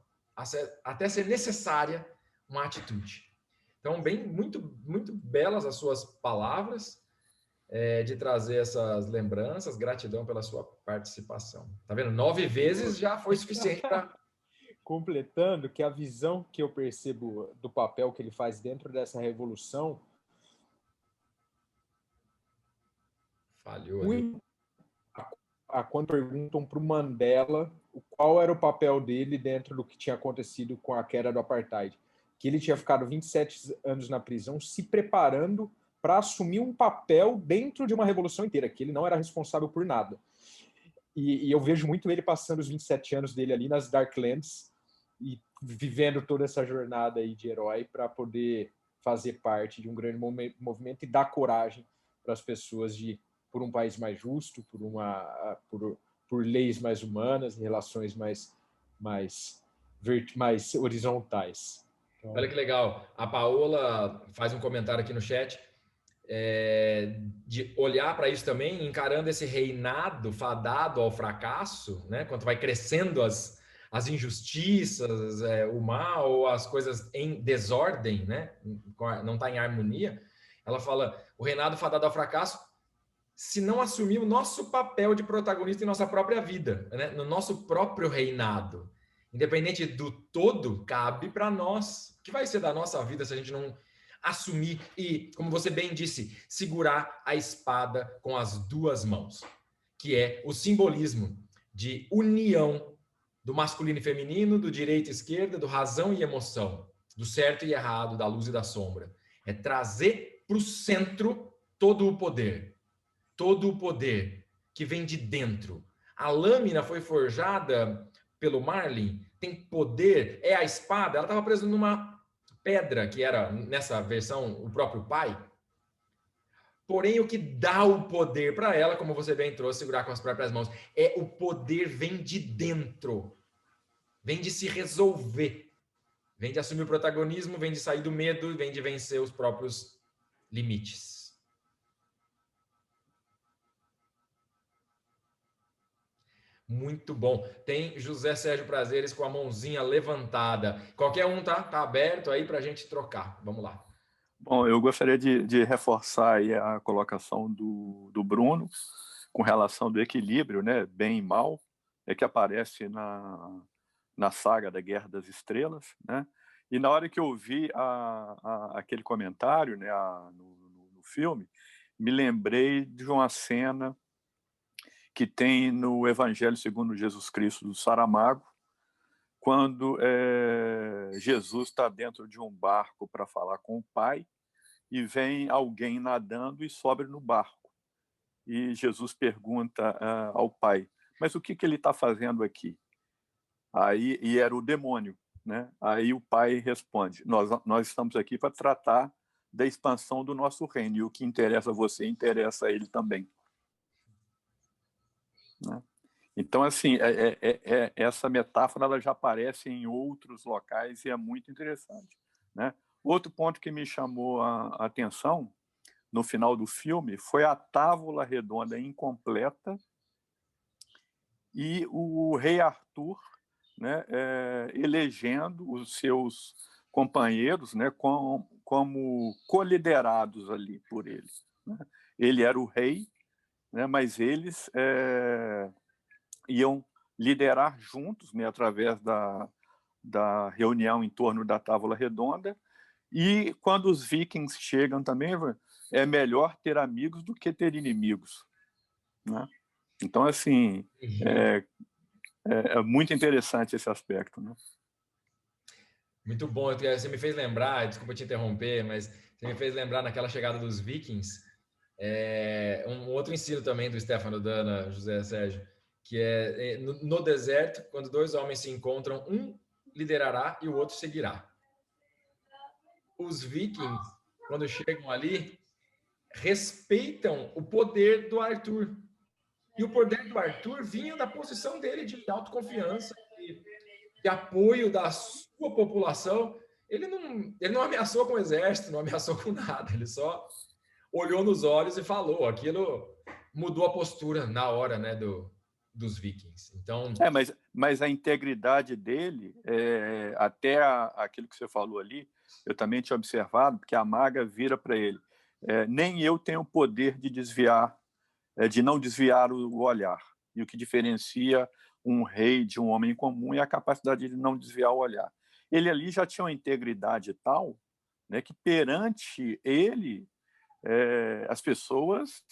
até ser necessária uma atitude. Então, muito, muito belas as suas palavras, de trazer essas lembranças. Gratidão pela sua participação. Tá vendo? 9 vezes já foi suficiente para... Completando que a visão que eu percebo do papel que ele faz dentro dessa revolução... Falhou ali. Quando perguntam para o Mandela qual era o papel dele dentro do que tinha acontecido com a queda do apartheid. Que ele tinha ficado 27 anos na prisão se preparando para assumir um papel dentro de uma revolução inteira, que ele não era responsável por nada. E eu vejo muito ele passando os 27 anos dele ali nas Darklands e vivendo toda essa jornada aí de herói para poder fazer parte de um grande movimento e dar coragem para as pessoas por um país mais justo, por leis mais humanas, relações mais horizontais. Então... Olha que legal. A Paola faz um comentário aqui no chat, de olhar para isso também, encarando esse reinado fadado ao fracasso, né? Quando vai crescendo as injustiças, o mal, as coisas em desordem, né? Não está em harmonia. Ela fala: o reinado fadado ao fracasso, se não assumir o nosso papel de protagonista em nossa própria vida, né? No nosso próprio reinado. Independente do todo, cabe para nós. O que vai ser da nossa vida se a gente não assumir e, como você bem disse, segurar a espada com as duas mãos, que é o simbolismo de união do masculino e feminino, do direito e esquerda, do razão e emoção, do certo e errado, da luz e da sombra. É trazer para o centro todo o poder que vem de dentro. A lâmina foi forjada pelo Marlin, tem poder, é a espada, ela estava presa numa pedra, que era, nessa versão, o próprio pai. Porém, o que dá o poder para ela, como você bem trouxe, segurar com as próprias mãos, o poder vem de dentro, vem de se resolver, vem de assumir o protagonismo, vem de sair do medo, vem de vencer os próprios limites. Muito bom. Tem José Sérgio Prazeres com a mãozinha levantada. Qualquer um tá aberto aí para a gente trocar. Vamos lá. Bom, eu gostaria de reforçar aí a colocação do Bruno com relação do equilíbrio, né, bem e mal, que aparece na saga da Guerra das Estrelas, né? E na hora que eu vi aquele comentário, né, no filme, me lembrei de uma cena que tem no Evangelho segundo Jesus Cristo do Saramago, quando Jesus está dentro de um barco para falar com o Pai e vem alguém nadando e sobe no barco. E Jesus pergunta ao Pai: mas o que ele está fazendo aqui? E era o demônio, né? Aí o Pai responde: nós estamos aqui para tratar da expansão do nosso reino, e o que interessa a você interessa a ele também. Né? Então, assim, essa metáfora ela já aparece em outros locais e é muito interessante, né? Outro ponto que me chamou a atenção no final do filme foi a tábua redonda incompleta e o rei Arthur, né, elegendo os seus companheiros, né, como coliderados ali por ele, né? Ele era o rei, né, mas eles iam liderar juntos, né, através da reunião em torno da tábua redonda. E quando os vikings chegam também, é melhor ter amigos do que ter inimigos, né? Então, assim, é muito interessante esse aspecto, né? Muito bom. Você me fez lembrar, desculpa te interromper, mas você me fez lembrar naquela chegada dos vikings, um outro ensino também do Stefano Dana, José Sérgio, que no deserto, quando dois homens se encontram, um liderará e o outro seguirá. Os vikings, quando chegam ali, respeitam o poder do Arthur. E o poder do Arthur vinha da posição dele de autoconfiança, de apoio da sua população. Ele não ameaçou com o exército, não ameaçou com nada, ele só olhou nos olhos e falou. Aquilo mudou a postura na hora, né, dos vikings. Então, mas a integridade dele, até aquilo que você falou ali, eu também tinha observado, porque a maga vira para ele. Nem eu tenho o poder de desviar, de não desviar o olhar. E o que diferencia um rei de um homem comum é a capacidade de não desviar o olhar. Ele ali já tinha uma integridade tal, né, que perante ele as pessoas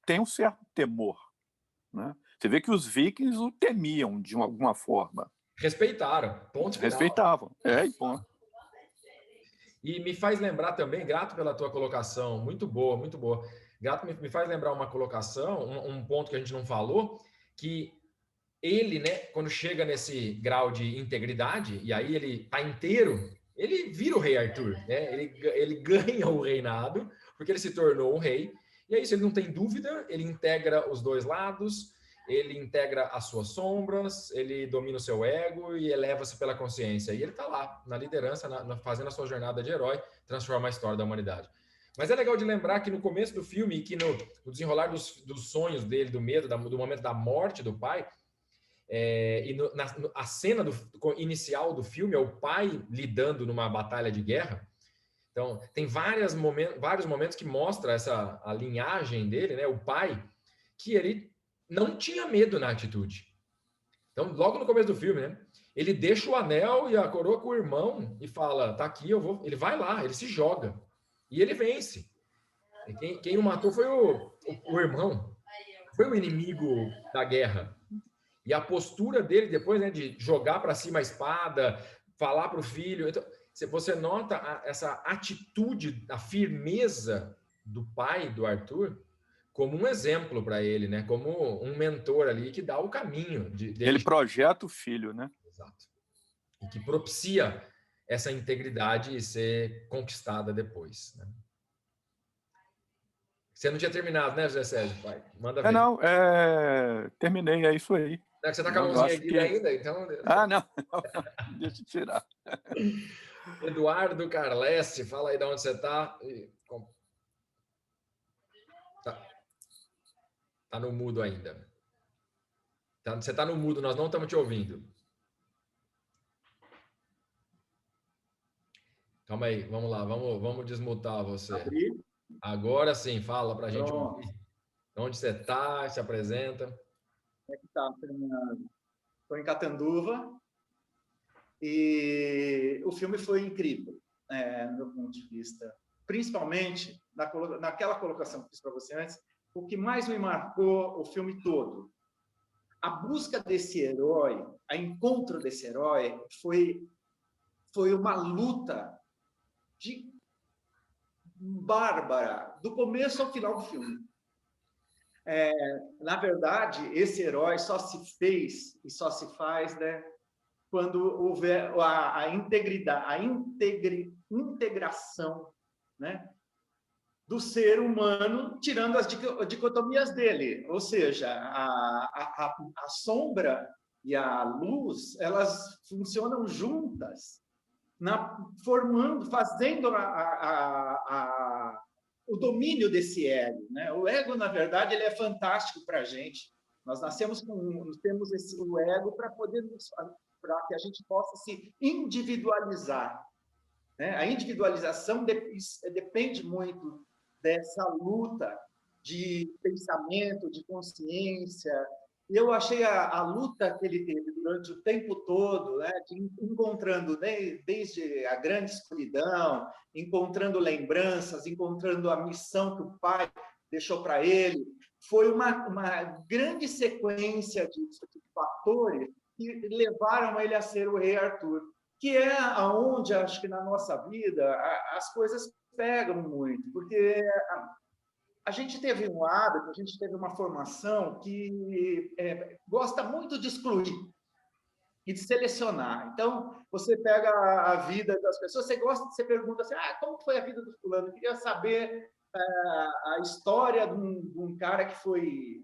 têm um certo temor, né? Você vê que os vikings o temiam de alguma forma. Respeitaram, ponto final. Respeitavam, e ponto. E me faz lembrar também, grato pela tua colocação, muito boa, muito boa. Grato me faz lembrar uma colocação, um ponto que a gente não falou, que ele, né, quando chega nesse grau de integridade, e aí ele tá inteiro, ele vira o rei Arthur, né? Ele ganha o reinado, porque ele se tornou um rei, e aí, se ele não tem dúvida, ele integra os dois lados, ele integra as suas sombras, ele domina o seu ego e eleva-se pela consciência. E ele está lá, na liderança, fazendo a sua jornada de herói, transforma a história da humanidade. Mas é legal de lembrar que no começo do filme, que no desenrolar dos sonhos dele, do medo, do momento da morte do pai, a cena inicial do filme é o pai lidando numa batalha de guerra. Então, tem vários momentos que mostra a linhagem dele, né? O pai, que ele não tinha medo na atitude. Então, logo no começo do filme, né? Ele deixa o anel e a coroa com o irmão e fala, tá aqui, eu vou. Ele vai lá, ele se joga. E ele vence. Quem o matou foi o irmão. Foi o inimigo da guerra. E a postura dele depois, né, de jogar para cima a espada, falar para o filho. Então, você nota essa atitude, a firmeza do pai do Arthur como um exemplo para ele, né? Como um mentor ali que dá o caminho. Ele projeta o filho, né? Exato. E que propicia essa integridade ser conquistada depois, né? Você não tinha terminado, né, José Sérgio? Pai? Manda ver. Não, terminei, é isso aí. É que você tá com a mãozinha erguida ainda, então... Não, deixa eu tirar. Eduardo Carlesse, fala aí de onde você está. Tá no mudo ainda. Você está no mudo, nós não estamos te ouvindo. Calma aí, vamos lá, vamos desmutar você. Abrir. Agora sim, fala para a gente Pronto. ouvir. Onde você está, se apresenta. Como é que tá? Estou em Catanduva e o filme foi incrível, do meu ponto de vista. Principalmente naquela colocação que fiz para você antes, o que mais me marcou o filme todo. A busca desse herói, a encontro desse herói, foi uma luta bárbara, do começo ao final do filme. Na verdade, esse herói só se fez e só se faz, né, quando houver a integridade, integração, né, do ser humano, tirando as dicotomias dele. Ou seja, a sombra e a luz, elas funcionam juntas, fazendo o domínio desse ego, né? O ego, na verdade, ele é fantástico para a gente. Nós temos o ego para que a gente possa se individualizar, né? A individualização depende muito dessa luta de pensamento, de consciência. Eu achei a luta que ele teve durante o tempo todo, né, encontrando desde a grande escuridão, encontrando lembranças, encontrando a missão que o pai deixou para ele, foi uma grande sequência de fatores que levaram ele a ser o Rei Arthur, que é aonde, acho que na nossa vida, as coisas pegam muito, porque a gente teve um hábito, a gente teve uma formação que gosta muito de excluir e de selecionar. Então, você pega a vida das pessoas, você pergunta assim, como foi a vida do fulano? Eu queria saber a história de um cara que foi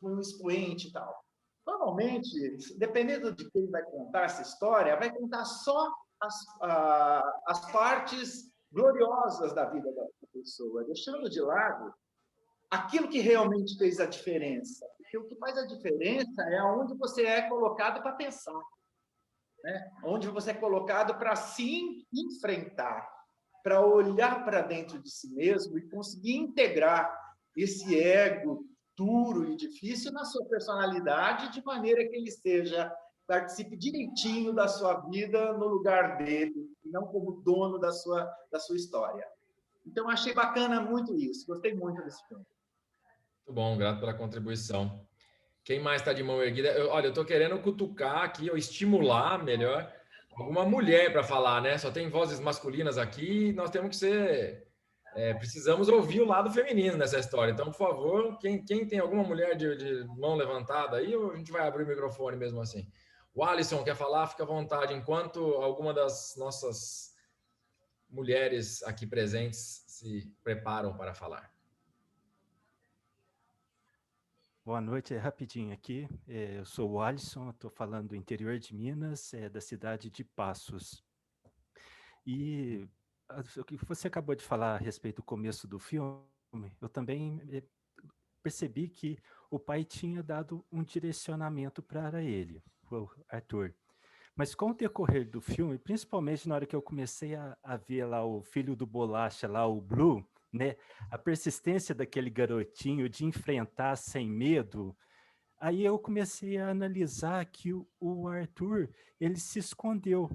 um expoente e tal. Normalmente, dependendo de quem vai contar essa história, vai contar só as partes gloriosas da vida da pessoa, deixando de lado aquilo que realmente fez a diferença. Porque o que faz a diferença é onde você é colocado para pensar, né? Onde você é colocado para se enfrentar, para olhar para dentro de si mesmo e conseguir integrar esse ego duro e difícil na sua personalidade, de maneira que ele participe direitinho da sua vida no lugar dele, e não como dono da sua história. Então, achei bacana muito isso. Gostei muito desse filme. Muito bom, grato pela contribuição. Quem mais está de mão erguida? Olha, eu estou querendo cutucar aqui, ou estimular melhor, alguma mulher para falar, né? Só tem vozes masculinas aqui, nós temos que ser... precisamos ouvir o lado feminino nessa história. Então, por favor, quem tem alguma mulher de mão levantada aí, a gente vai abrir o microfone mesmo assim. O Alisson quer falar? Fica à vontade, enquanto alguma das nossas mulheres aqui presentes se preparam para falar. Boa noite, rapidinho aqui. Eu sou o Alisson, estou falando do interior de Minas, da cidade de Passos. E o que você acabou de falar a respeito do começo do filme, eu também percebi que o pai tinha dado um direcionamento para ele, o Arthur. Mas com o decorrer do filme, principalmente na hora que eu comecei a ver lá o filho do Bolacha, lá o Blue, né, a persistência daquele garotinho de enfrentar sem medo, aí eu comecei a analisar que o Arthur, ele se escondeu,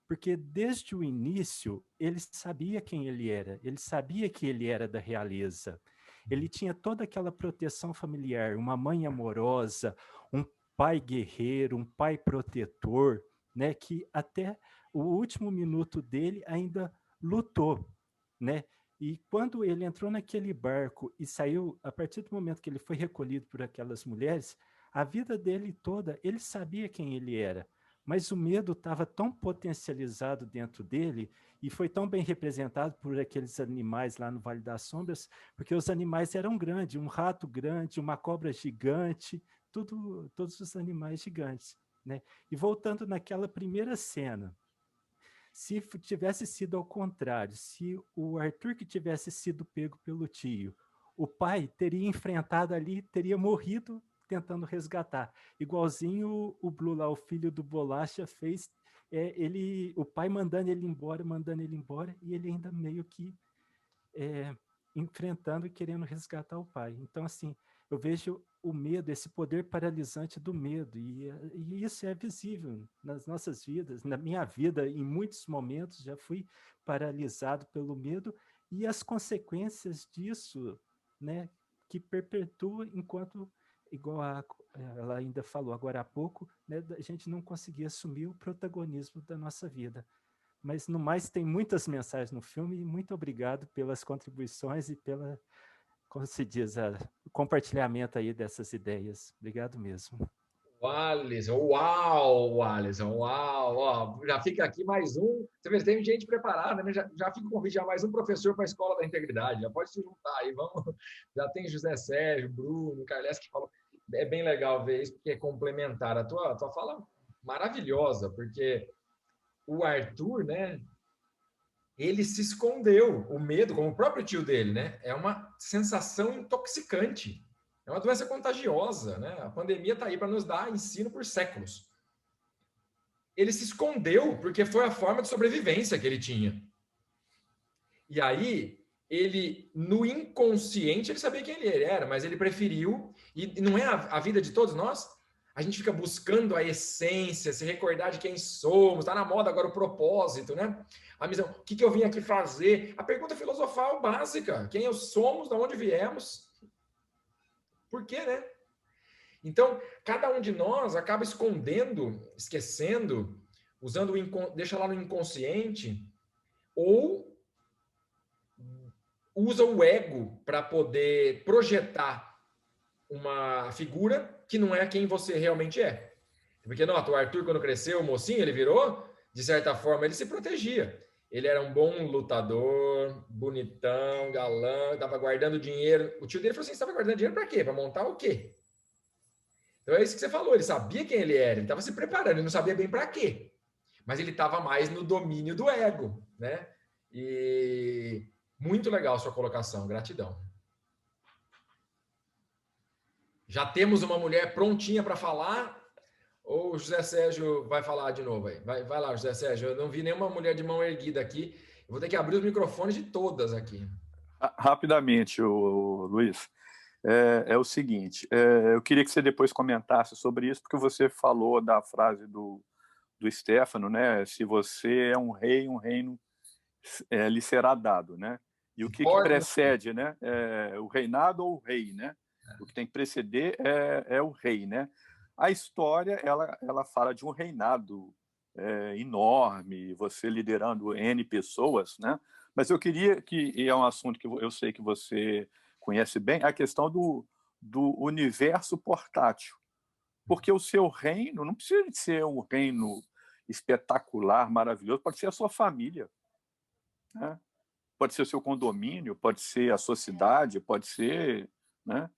porque desde o início ele sabia quem ele era, ele sabia que ele era da realeza, ele tinha toda aquela proteção familiar, uma mãe amorosa, um pai guerreiro, um pai protetor, né, que até o último minuto dele ainda lutou, né? E quando ele entrou naquele barco e saiu, a partir do momento que ele foi recolhido por aquelas mulheres, a vida dele toda, ele sabia quem ele era, mas o medo estava tão potencializado dentro dele e foi tão bem representado por aqueles animais lá no Vale das Sombras, porque os animais eram grandes, um rato grande, uma cobra gigante, todos os animais gigantes, né? E voltando naquela primeira cena, se tivesse sido ao contrário, se o Arthur que tivesse sido pego pelo tio, o pai teria enfrentado ali, teria morrido tentando resgatar. Igualzinho o Blue lá, o filho do Bolacha, fez, o pai mandando ele embora, e ele ainda meio que enfrentando e querendo resgatar o pai. Então, assim, eu vejo o medo, esse poder paralisante do medo, e isso é visível nas nossas vidas, na minha vida, em muitos momentos já fui paralisado pelo medo e as consequências disso, né, que perpetua enquanto, igual ela ainda falou agora há pouco, né, a gente não conseguia assumir o protagonismo da nossa vida. Mas, no mais, tem muitas mensagens no filme e muito obrigado pelas contribuições e pela, como se diz, o compartilhamento aí dessas ideias. Obrigado mesmo. O Alisson, uau, ó, já fica aqui mais um. Você vê, tem gente preparada, né? Já fica o convite, já mais um professor para a Escola da Integridade. Já pode se juntar aí, vamos. Já tem José Sérgio, Bruno, Carles que falou. É bem legal ver isso, porque é complementar. A tua fala maravilhosa, porque o Arthur, né? Ele se escondeu. O medo, como o próprio tio dele, né? É uma sensação intoxicante. É uma doença contagiosa, né? A pandemia está aí para nos dar ensino por séculos. Ele se escondeu porque foi a forma de sobrevivência que ele tinha. E aí, ele, no inconsciente, ele sabia quem ele era, mas ele preferiu, e não é a vida de todos nós? A gente fica buscando a essência, se recordar de quem somos, está na moda agora o propósito, né? A missão, o que eu vim aqui fazer? A pergunta filosofal básica, quem somos, de onde viemos? Por quê, né? Então, cada um de nós acaba escondendo, esquecendo, usando deixa lá no inconsciente, ou usa o ego para poder projetar uma figura que não é quem você realmente é. Porque, nota, o Arthur, quando cresceu, o mocinho, ele virou, de certa forma, ele se protegia. Ele era um bom lutador, bonitão, galã, estava guardando dinheiro. O tio dele falou assim, você estava guardando dinheiro para quê? Para montar o quê? Então é isso que você falou, ele sabia quem ele era, ele estava se preparando, ele não sabia bem para quê. Mas ele estava mais no domínio do ego, né? E muito legal a sua colocação, gratidão. Já temos uma mulher prontinha para falar, ou o José Sérgio vai falar de novo aí? Vai lá, José Sérgio, eu não vi nenhuma mulher de mão erguida aqui, eu vou ter que abrir os microfones de todas aqui. Rapidamente, Luiz. É o seguinte, eu queria que você depois comentasse sobre isso, porque você falou da frase do Stefano, né? Se você é um rei, um reino lhe será dado, né? E o que precede, né? O reinado ou o rei, né? O que tem que preceder é o rei, né? A história, ela fala de um reinado enorme, você liderando N pessoas, né? Mas eu queria e é um assunto que eu sei que você conhece bem, a questão do universo portátil. Porque o seu reino não precisa de ser um reino espetacular, maravilhoso, pode ser a sua família, né? Pode ser o seu condomínio, pode ser a sua cidade, pode ser, né?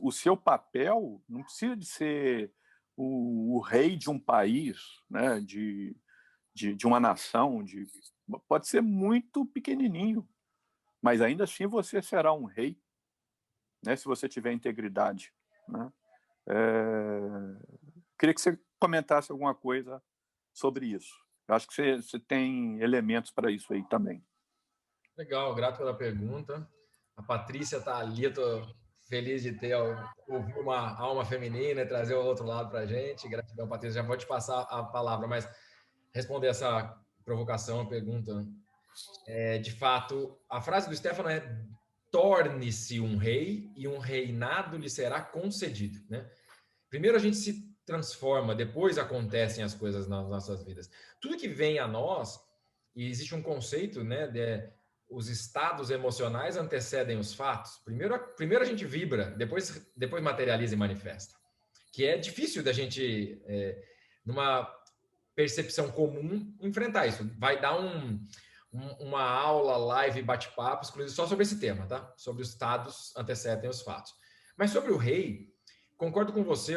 O seu papel não precisa de ser o rei de um país, né? de uma nação, pode ser muito pequenininho, mas ainda assim você será um rei, né? Se você tiver integridade, né? Queria que você comentasse alguma coisa sobre isso. Eu acho que você tem elementos para isso aí também. Legal, grato pela pergunta. A Patrícia está ali, eu estou feliz de ter ouvido uma alma feminina e trazer o outro lado para a gente. Gratidão, Patrícia. Já vou te passar a palavra, mas responder essa provocação, a pergunta. De fato, a frase do Stefano é: torne-se um rei e um reinado lhe será concedido, né? Primeiro a gente se transforma, depois acontecem as coisas nas nossas vidas. Tudo que vem a nós, e existe um conceito, né, os estados emocionais antecedem os fatos. Primeiro a gente vibra, depois materializa e manifesta. Que é difícil da gente, numa percepção comum, enfrentar isso. Vai dar uma aula, live, bate-papo, exclusivo só sobre esse tema, tá? Sobre os estados antecedem os fatos. Mas sobre o rei, concordo com você,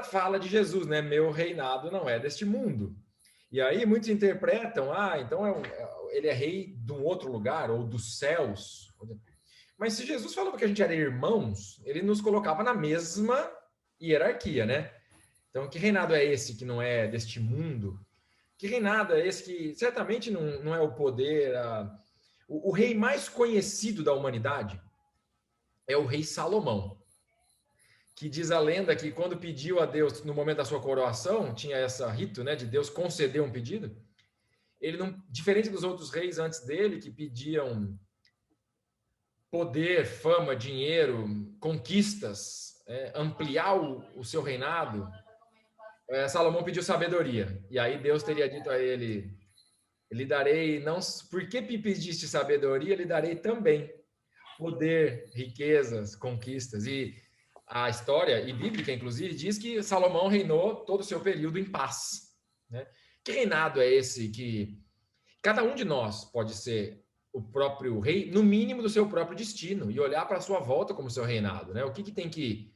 fala de Jesus, né? Meu reinado não é deste mundo. E aí muitos interpretam, então ele é rei de um outro lugar, ou dos céus. Mas se Jesus falava que a gente era irmãos, ele nos colocava na mesma hierarquia, né? Então, que reinado é esse que não é deste mundo? Que reinado é esse que certamente não é o poder? O rei mais conhecido da humanidade é o rei Salomão, que diz a lenda que quando pediu a Deus, no momento da sua coroação, tinha esse rito, né, de Deus conceder um pedido. Ele não, diferente dos outros reis antes dele, que pediam poder, fama, dinheiro, conquistas, ampliar o seu reinado, Salomão pediu sabedoria. E aí Deus teria dito a ele: lhe darei, não, porque pediste sabedoria, lhe darei também poder, riquezas, conquistas. E a história, e bíblica, inclusive, diz que Salomão reinou todo o seu período em paz, né? Que reinado é esse que cada um de nós pode ser o próprio rei, no mínimo do seu próprio destino, e olhar para a sua volta como seu reinado, né? O que tem que...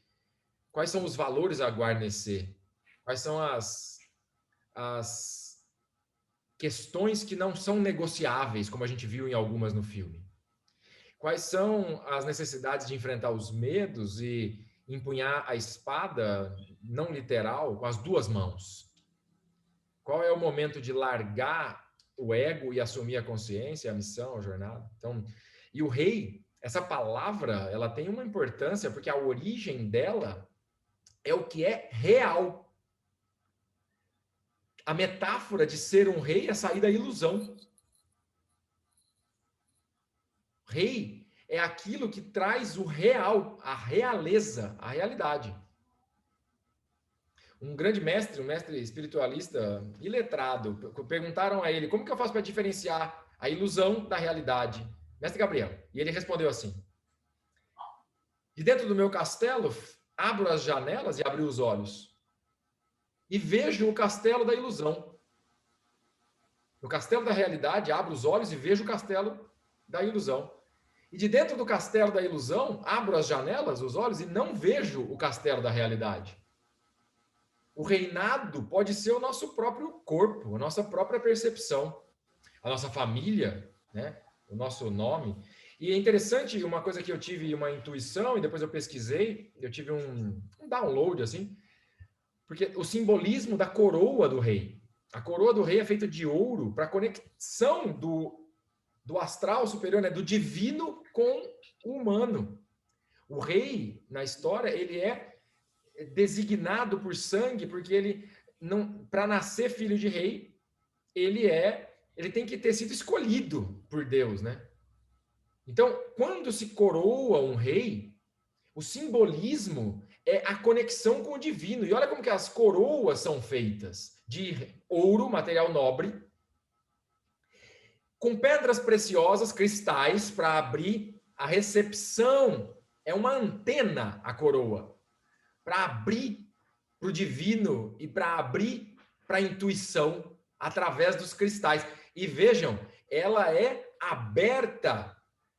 Quais são os valores a guarnecer? Quais são as questões que não são negociáveis, como a gente viu em algumas no filme? Quais são as necessidades de enfrentar os medos e empunhar a espada, não literal, com as duas mãos? Qual é o momento de largar o ego e assumir a consciência, a missão, a jornada? Então, e o rei, essa palavra, ela tem uma importância porque a origem dela é o que é real. A metáfora de ser um rei é sair da ilusão. Rei é aquilo que traz o real, a realeza, a realidade. Um grande mestre, um mestre espiritualista iletrado, perguntaram a ele, como que eu faço para diferenciar a ilusão da realidade? Mestre Gabriel. E ele respondeu assim, de dentro do meu castelo, abro as janelas e abro os olhos e vejo o castelo da ilusão. No castelo da realidade, abro os olhos e vejo o castelo da ilusão. E de dentro do castelo da ilusão, abro as janelas, os olhos, e não vejo o castelo da realidade. O reinado pode ser o nosso próprio corpo, a nossa própria percepção, a nossa família, né? O nosso nome. E é interessante, uma coisa que eu tive uma intuição, e depois eu pesquisei, eu tive um download, assim, porque o simbolismo da coroa do rei. A coroa do rei é feita de ouro para conexão do astral superior, né? Do divino com o humano. O rei, na história, ele é designado por sangue, porque ele não, para nascer filho de rei, ele tem que ter sido escolhido por Deus, né? Então, quando se coroa um rei, o simbolismo é a conexão com o divino. E olha como que as coroas são feitas de ouro, material nobre, com pedras preciosas, cristais, para abrir a recepção. É uma antena a coroa, para abrir para o divino e para abrir para a intuição através dos cristais. E vejam, ela é aberta,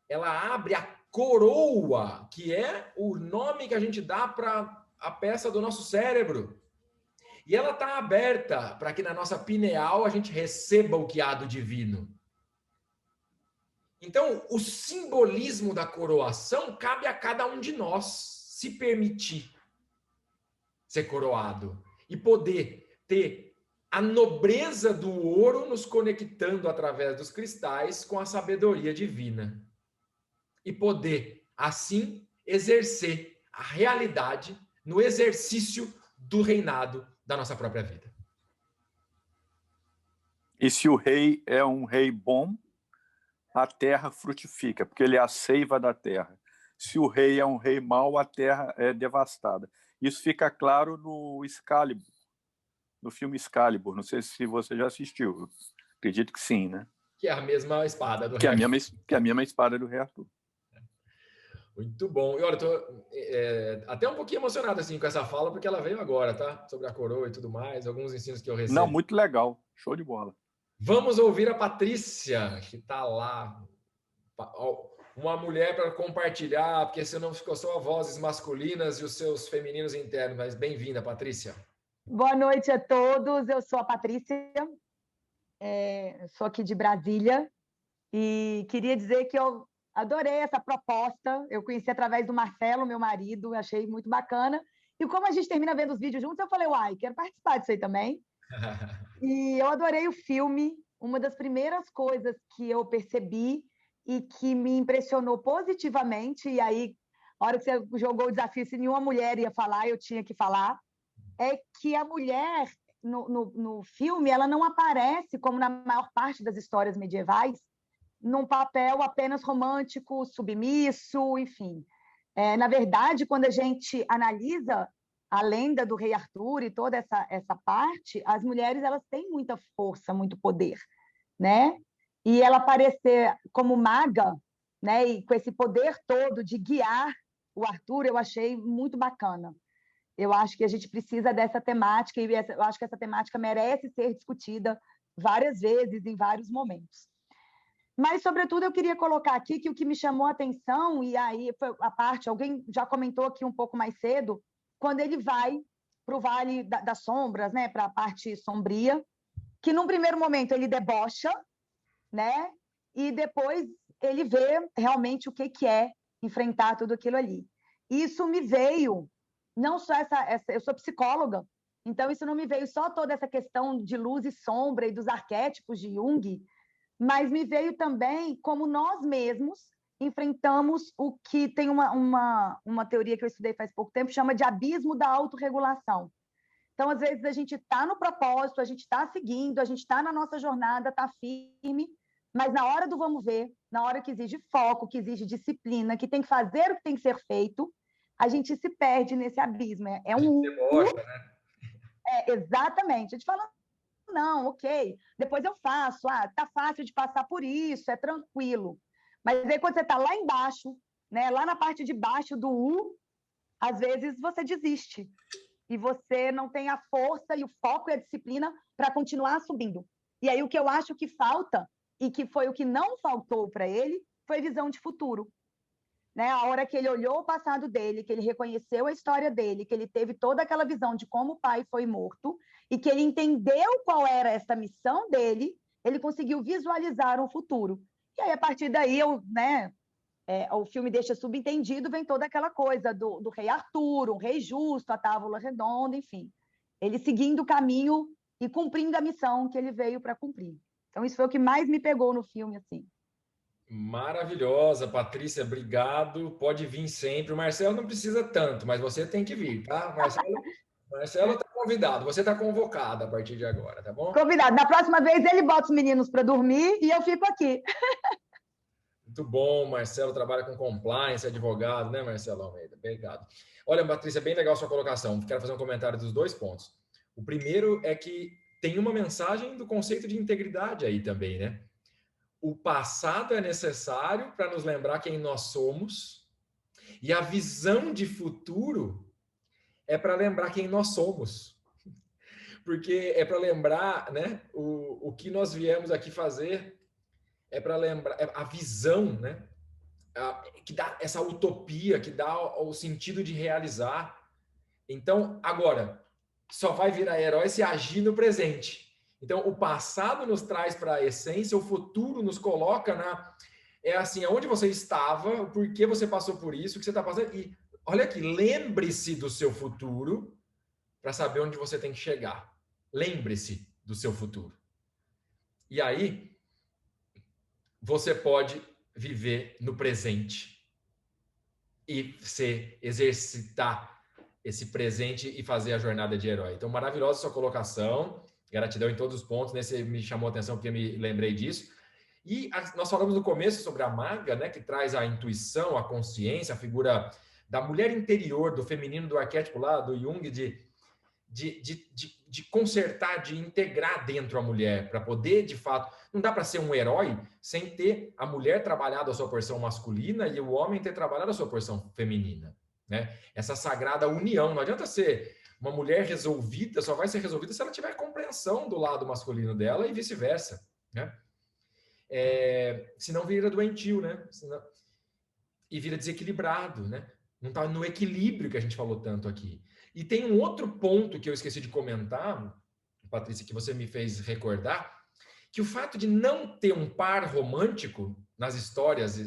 ela abre a coroa, que é o nome que a gente dá para a peça do nosso cérebro. E ela está aberta para que na nossa pineal a gente receba o que há do divino. Então, o simbolismo da coroação cabe a cada um de nós se permitir ser coroado e poder ter a nobreza do ouro nos conectando através dos cristais com a sabedoria divina. E poder, assim, exercer a realidade no exercício do reinado da nossa própria vida. E se o rei é um rei bom, a terra frutifica, porque ele é a seiva da terra. Se o rei é um rei mau, a terra é devastada. Isso fica claro no Excalibur, no filme Excalibur. Não sei se você já assistiu. Acredito que sim, né? Que é a mesma espada do rei Arthur. Que é a mesma espada do rei Arthur. Muito bom. E olha, estou até um pouquinho emocionado assim, com essa fala, porque ela veio agora, tá? Sobre a coroa e tudo mais, alguns ensinos que eu recebo. Não, muito legal. Show de bola. Vamos ouvir a Patrícia, que está lá. Uma mulher para compartilhar, porque senão ficou só vozes masculinas e os seus femininos internos. Mas bem-vinda, Patrícia. Boa noite a todos. Eu sou a Patrícia, sou aqui de Brasília e queria dizer que eu adorei essa proposta. Eu conheci através do Marcelo, meu marido, achei muito bacana. E como a gente termina vendo os vídeos juntos, eu falei, uai, quero participar disso aí também. E eu adorei o filme. Uma das primeiras coisas que eu percebi e que me impressionou positivamente, e aí, a hora que você jogou o desafio, se nenhuma mulher ia falar, eu tinha que falar, é que a mulher, no filme, ela não aparece, como na maior parte das histórias medievais, num papel apenas romântico, submisso, enfim. Na verdade, quando a gente analisa a lenda do rei Arthur e toda essa parte, as mulheres elas têm muita força, muito poder, né? E ela aparecer como maga, né? E com esse poder todo de guiar o Arthur, eu achei muito bacana. Eu acho que a gente precisa dessa temática e eu acho que essa temática merece ser discutida várias vezes, em vários momentos. Mas, sobretudo, eu queria colocar aqui que o que me chamou a atenção, e aí foi a parte, alguém já comentou aqui um pouco mais cedo, quando ele vai para o Vale das Sombras, né, para a parte sombria, que num primeiro momento ele debocha, né, e depois ele vê realmente o que é enfrentar tudo aquilo ali. Isso me veio, não só eu sou psicóloga, então isso não me veio só toda essa questão de luz e sombra e dos arquétipos de Jung, mas me veio também como nós mesmos enfrentamos o que tem uma teoria que eu estudei faz pouco tempo, chama de abismo da autorregulação. Então, às vezes, a gente está no propósito, a gente está seguindo, a gente está na nossa jornada, está firme, mas na hora do vamos ver, na hora que exige foco, que exige disciplina, que tem que fazer o que tem que ser feito, a gente se perde nesse abismo. É um... Debocha, né? Exatamente. A gente fala, não, ok, depois eu faço, tá fácil de passar por isso, é tranquilo. Mas aí quando você está lá embaixo, né, lá na parte de baixo do U, às vezes você desiste e você não tem a força e o foco e a disciplina para continuar subindo. E aí o que eu acho que falta, e que foi o que não faltou para ele, foi visão de futuro. Né? A hora que ele olhou o passado dele, que ele reconheceu a história dele, que ele teve toda aquela visão de como o pai foi morto, e que ele entendeu qual era essa missão dele, ele conseguiu visualizar um futuro. E aí, a partir daí, o filme deixa subentendido, vem toda aquela coisa do rei Arthur, um rei justo, a tábua redonda, enfim. Ele seguindo o caminho e cumprindo a missão que ele veio para cumprir. Então, isso foi o que mais me pegou no filme, assim. Maravilhosa, Patrícia, obrigado. Pode vir sempre. O Marcelo não precisa tanto, mas você tem que vir, tá? Marcelo está convidado, você está convocado a partir de agora, tá bom? Convidado. Na próxima vez ele bota os meninos para dormir e eu fico aqui. Muito bom, Marcelo trabalha com compliance, advogado, né, Marcelo Almeida? Obrigado. Olha, Patrícia, bem legal a sua colocação. Quero fazer um comentário dos dois pontos. O primeiro é que tem uma mensagem do conceito de integridade aí também, né? O passado é necessário para nos lembrar quem nós somos, e a visão de futuro é para lembrar quem nós somos. Porque é para lembrar, né, o que nós viemos aqui fazer, é para lembrar a visão, né, que dá essa utopia, que dá o sentido de realizar. Então, agora, só vai virar herói se agir no presente. Então, o passado nos traz para a essência, o futuro nos coloca é assim, aonde você estava, por que você passou por isso, o que você está passando. E olha aqui, lembre-se do seu futuro para saber onde você tem que chegar. Lembre-se do seu futuro. E aí, você pode viver no presente e exercitar esse presente e fazer a jornada de herói. Então, maravilhosa sua colocação. Gratidão em todos os pontos. Nesse me chamou a atenção porque eu me lembrei disso. E nós falamos no começo sobre a maga, né, que traz a intuição, a consciência, a figura da mulher interior, do feminino, do arquétipo lá, do Jung, de consertar, de integrar dentro a mulher, para poder, de fato... Não dá para ser um herói sem ter a mulher trabalhado a sua porção masculina e o homem ter trabalhado a sua porção feminina, né? Essa sagrada união. Não adianta ser uma mulher resolvida, só vai ser resolvida se ela tiver compreensão do lado masculino dela e vice-versa, né? Senão vira doentio, né? E vira desequilibrado, né? Não está no equilíbrio que a gente falou tanto aqui. E tem um outro ponto que eu esqueci de comentar, Patrícia, que você me fez recordar, que o fato de não ter um par romântico nas histórias,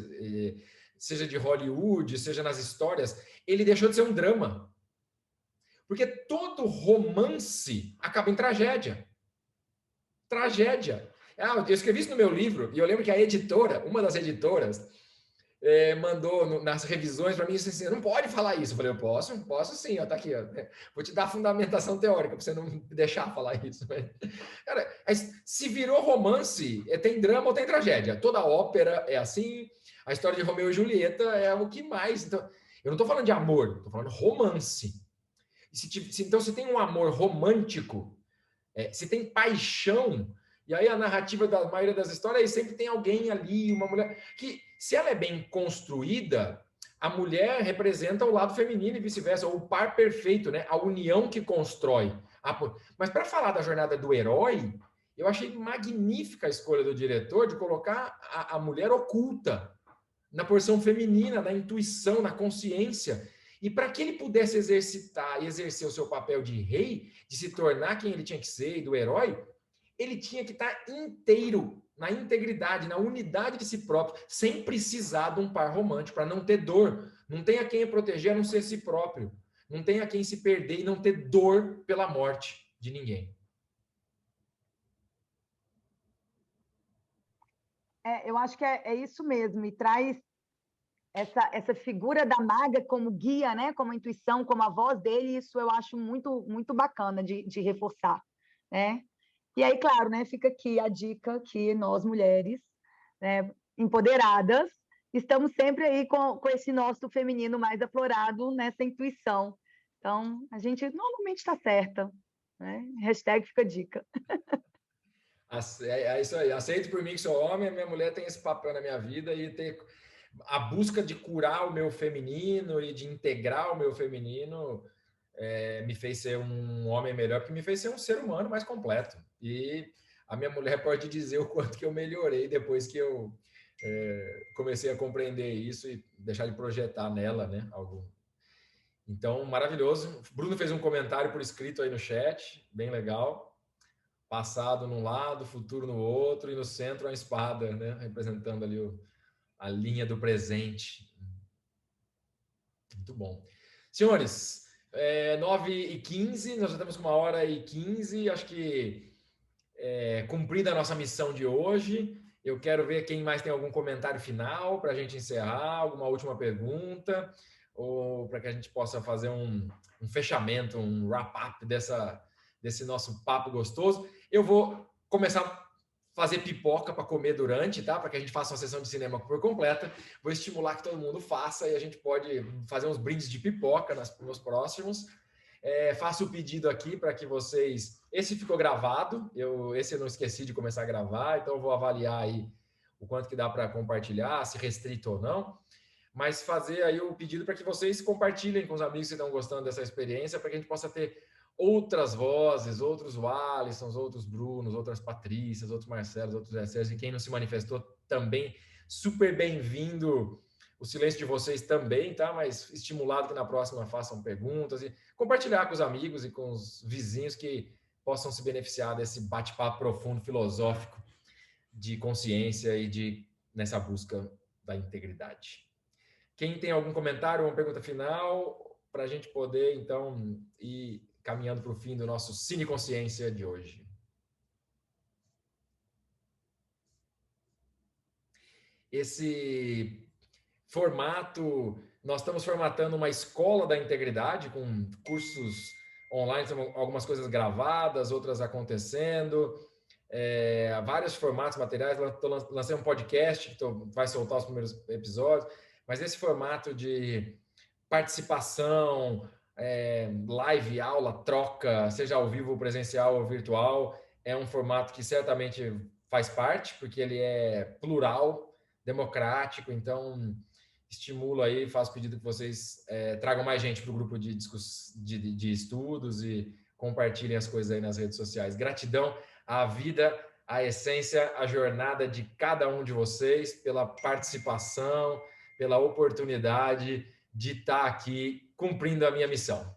seja de Hollywood, seja nas histórias, ele deixou de ser um drama. Porque todo romance acaba em tragédia. Tragédia. Eu escrevi isso no meu livro, e eu lembro que a editora, uma das editoras, mandou nas revisões para mim assim, não pode falar isso. Eu falei, eu posso sim, ó, tá aqui, ó. Vou te dar a fundamentação teórica para você não me deixar falar isso. Cara, se virou romance, tem drama ou tem tragédia. Toda ópera é assim, a história de Romeu e Julieta é o que mais. Então, eu não estou falando de amor, estou falando de romance. Então, se tem um amor romântico, se tem paixão, e aí a narrativa da maioria das histórias sempre tem alguém ali, uma mulher, que se ela é bem construída, a mulher representa o lado feminino e vice-versa, ou o par perfeito, né? A união que constrói. Mas para falar da jornada do herói, eu achei magnífica a escolha do diretor de colocar a mulher oculta na porção feminina, na intuição, na consciência. E para que ele pudesse exercitar e exercer o seu papel de rei, de se tornar quem ele tinha que ser, e do herói, ele tinha que estar inteiro, na integridade, na unidade de si próprio, sem precisar de um par romântico, para não ter dor. Não tem a quem proteger a não ser si próprio. Não tem a quem se perder e não ter dor pela morte de ninguém. Eu acho que é isso mesmo, e traz essa figura da maga como guia, né? Como intuição, como a voz dele, isso eu acho muito, muito bacana de reforçar, né? E aí, claro, né, fica aqui a dica que nós, mulheres, né, empoderadas, estamos sempre aí com esse nosso feminino mais aflorado nessa intuição. Então, a gente normalmente está certa, né? Hashtag fica a dica. É isso aí. Aceito por mim que sou homem, a minha mulher tem esse papel na minha vida e ter a busca de curar o meu feminino e de integrar o meu feminino me fez ser um homem melhor, porque me fez ser um ser humano mais completo. E a minha mulher pode dizer o quanto que eu melhorei depois que eu comecei a compreender isso e deixar de projetar nela, né, algo. Então, maravilhoso. Bruno fez um comentário por escrito aí no chat, bem legal. Passado num lado, futuro no outro, e no centro a espada, né? Representando ali a linha do presente. Muito bom. Senhores, 9h15, nós já estamos com 1h15, acho que cumprida a nossa missão de hoje. Eu quero ver quem mais tem algum comentário final para a gente encerrar, alguma última pergunta, ou para que a gente possa fazer um fechamento, um wrap-up desse nosso papo gostoso. Eu vou começar a fazer pipoca para comer durante, tá? Para que a gente faça uma sessão de cinema por completa. Vou estimular que todo mundo faça e a gente pode fazer uns brindes de pipoca nos próximos. Faço o pedido aqui para que vocês... Esse ficou gravado, esse eu não esqueci de começar a gravar, então eu vou avaliar aí o quanto que dá para compartilhar, se restrito ou não. Mas fazer aí o pedido para que vocês compartilhem com os amigos que estão gostando dessa experiência, para que a gente possa ter outras vozes, outros Wallisons, outros Brunos, outras Patrícias, outros Marcelos, outros Esséios, e quem não se manifestou também, super bem-vindo. O silêncio de vocês também, tá? Mas estimulado que na próxima façam perguntas e compartilhar com os amigos e com os vizinhos que possam se beneficiar desse bate-papo profundo, filosófico, de consciência e nessa busca da integridade. Quem tem algum comentário ou uma pergunta final para a gente poder, então, ir caminhando para o fim do nosso Cine Consciência de hoje. Esse formato, nós estamos formatando uma escola da integridade com cursos online, algumas coisas gravadas, outras acontecendo, vários formatos, materiais. Lancei um podcast que vai soltar os primeiros episódios, mas esse formato de participação, live, aula, troca, seja ao vivo, presencial ou virtual, é um formato que certamente faz parte, porque ele é plural, democrático, então estimulo aí, faço pedido que vocês tragam mais gente para o grupo de estudos e compartilhem as coisas aí nas redes sociais. Gratidão à vida, à essência, à jornada de cada um de vocês, pela participação, pela oportunidade de estar aqui cumprindo a minha missão.